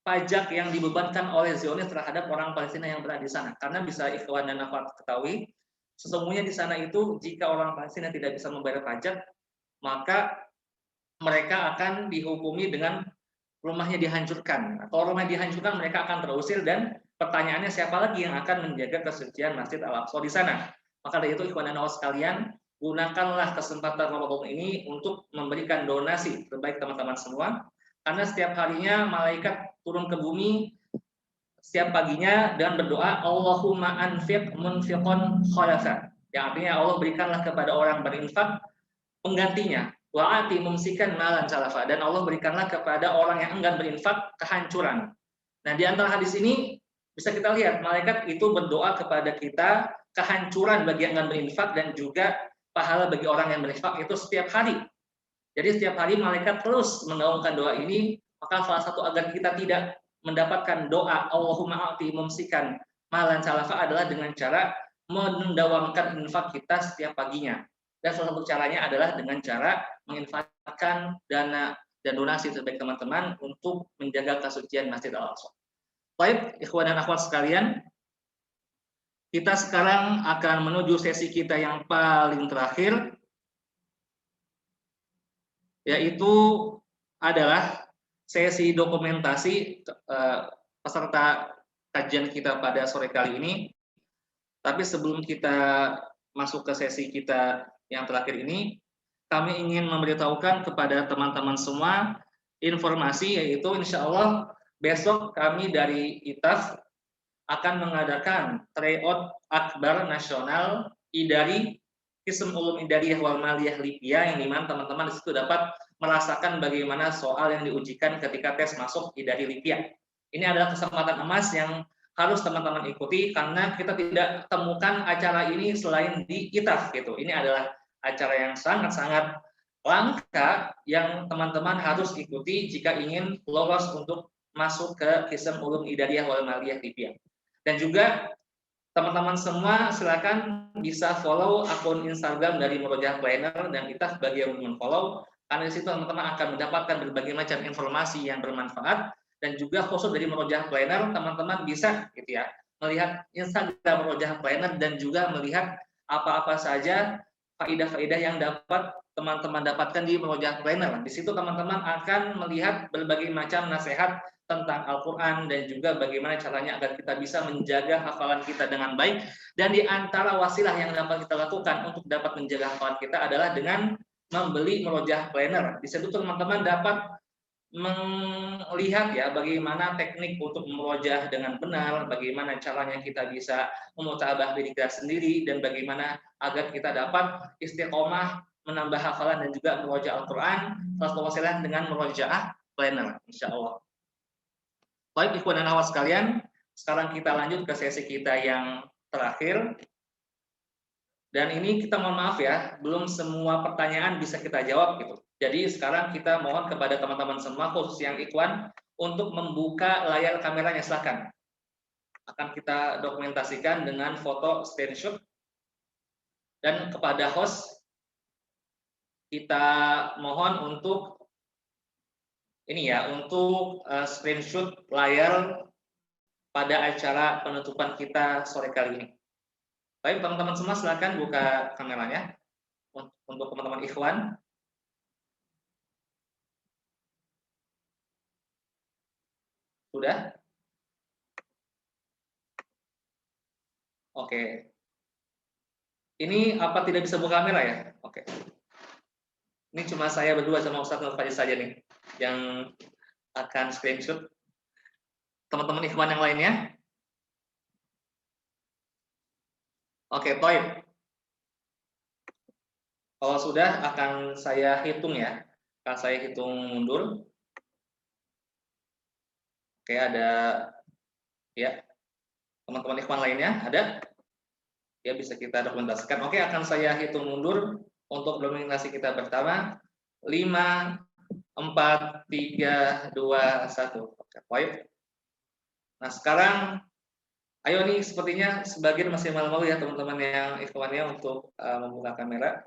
pajak yang dibebankan oleh Zionis terhadap orang Palestina yang berada di sana. Karena bisa ikhwan dan akhwat ketahui, sesungguhnya di sana itu jika orang Palestina tidak bisa membayar pajak, maka mereka akan dihukumi dengan rumahnya dihancurkan. Kalau rumahnya dihancurkan, mereka akan terusir, dan pertanyaannya siapa lagi yang akan menjaga kesucian Masjid Al-Aqsa di sana? Maka dari itu ikhwan dan akhwat sekalian, gunakanlah kesempatan Ramadan ini untuk memberikan donasi terbaik teman-teman semua, karena setiap harinya malaikat turun ke bumi setiap paginya dan berdoa, Allahumma anfiq munfiqon khalafa, yang artinya Allah berikanlah kepada orang berinfak penggantinya, wa'ati mumsikan malan salafa, dan Allah berikanlah kepada orang yang enggan berinfak kehancuran. Nah, di antara hadis ini bisa kita lihat malaikat itu berdoa kepada kita kehancuran bagi yang enggan berinfak dan juga pahala bagi orang yang berinfak itu setiap hari. Jadi setiap hari malaikat terus mengaungkan doa ini, maka salah satu agar kita tidak mendapatkan doa Allahumma a'ti mumsikan malan salafa adalah dengan cara mendawamkan infak kita setiap paginya. Dan salah satu caranya adalah dengan cara menginfakkan dana dan donasi terbaik teman-teman untuk menjaga kesucian Masjid Al-Aqsa. Baik, ikhwan dan akhwat sekalian, kita sekarang akan menuju sesi kita yang paling terakhir, yaitu adalah sesi dokumentasi peserta kajian kita pada sore kali ini. Tapi sebelum kita masuk ke sesi kita yang terakhir ini, kami ingin memberitahukan kepada teman-teman semua informasi, yaitu insya Allah besok kami dari ITAF akan mengadakan tryout akbar nasional IDARI Qism Ulum Idariyah wal Maliyah Libya, yang dimana teman-teman di situ dapat merasakan bagaimana soal yang diujikan ketika tes masuk IDARI Libya. Ini adalah kesempatan emas yang harus teman-teman ikuti, karena kita tidak temukan acara ini selain di ITAF gitu. Ini adalah acara yang sangat-sangat langka yang teman-teman harus ikuti jika ingin lolos untuk masuk ke Qism Ulum Idariyah wal Maliyah Libya. Dan juga teman-teman semua silakan bisa follow akun Instagram dari Murojaah Planner dan ITAF bagi yang belum follow, karena di situ teman-teman akan mendapatkan berbagai macam informasi yang bermanfaat. Dan juga khusus dari Murojaah Planner, teman-teman bisa gitu ya melihat Instagram Murojaah Planner dan juga melihat apa-apa saja faidah-faidah yang dapat teman-teman dapatkan di Murojaah Planner. Di situ teman-teman akan melihat berbagai macam nasihat tentang Al-Quran dan juga bagaimana caranya agar kita bisa menjaga hafalan kita dengan baik. Dan di antara wasilah yang dapat kita lakukan untuk dapat menjaga hafalan kita adalah dengan membeli Murojaah Planner. Di situ teman-teman dapat melihat ya bagaimana teknik untuk memurojaah dengan benar, bagaimana caranya kita bisa memutabah diri kita sendiri, dan bagaimana agar kita dapat istiqomah menambah hafalan dan juga memurojaah Al-Quran salah dengan Murojaah Planner, insya Allah. Baik ikhwan dan akhwat sekalian, sekarang kita lanjut ke sesi kita yang terakhir. Dan ini kita mohon maaf ya, belum semua pertanyaan bisa kita jawab gitu. Jadi sekarang kita mohon kepada teman-teman semua, khusus yang ikhwan, untuk membuka layar kameranya, silakan. Akan kita dokumentasikan dengan foto screenshot. Dan kepada host, kita mohon untuk ini ya, untuk screenshot layar pada acara penutupan kita sore kali ini. Baik teman-teman semua, silakan buka kameranya untuk teman-teman ikhwan. Sudah? Oke. Ini apa tidak bisa buka kamera ya? Oke. Ini cuma saya berdua sama Ustadz Nur Fajri saja nih yang akan screenshot. Teman-teman ikhwan yang lainnya? Oke, baik. Kalau sudah akan saya hitung ya. Akan saya hitung mundur. Oke, ada ya. Teman-teman ikhwan lainnya ada? Ya, bisa kita dokumentasikan. Oke, akan saya hitung mundur untuk dokumentasi kita pertama. 5, 4, 3, 2, 1. Oke, baik. Nah, sekarang ayo nih, sepertinya sebagian masih malu-malu ya teman-teman yang ikhwannya untuk membuka kamera.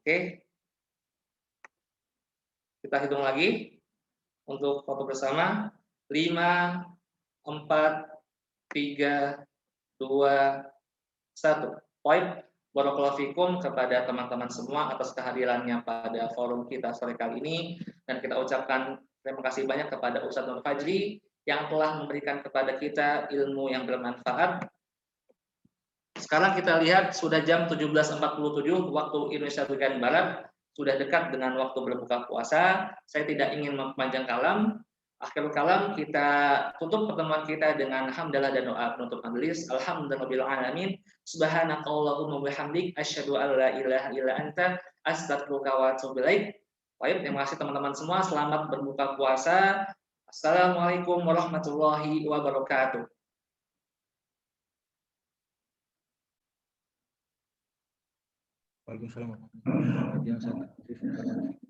Oke. Kita hitung lagi. Untuk foto bersama, 5, 4, 3, 2, 1. Poin barakallahu fikum kepada teman-teman semua atas kehadirannya pada forum kita sore kali ini, dan kita ucapkan terima kasih banyak kepada Ustadz Nur Fajri yang telah memberikan kepada kita ilmu yang bermanfaat. Sekarang kita lihat sudah jam 17.47 waktu Indonesia bagian Barat. Sudah dekat dengan waktu berbuka puasa. Saya tidak ingin mempanjang kalam. Akhirul kalam, kita tutup pertemuan kita dengan hamdalah dan doa penutup majelis. Alhamdulillahirabbil alamin. Subhanakallahumma wa bihamdik asyhadu an la ilaha illa anta astaghfiruka wa atubu ilaik. Baik, terima kasih teman-teman semua. Selamat berbuka puasa. Assalamualaikum warahmatullahi wabarakatuh. Waalaikumsalam warahmatullahi wabarakatuh. Ya, Ustaz.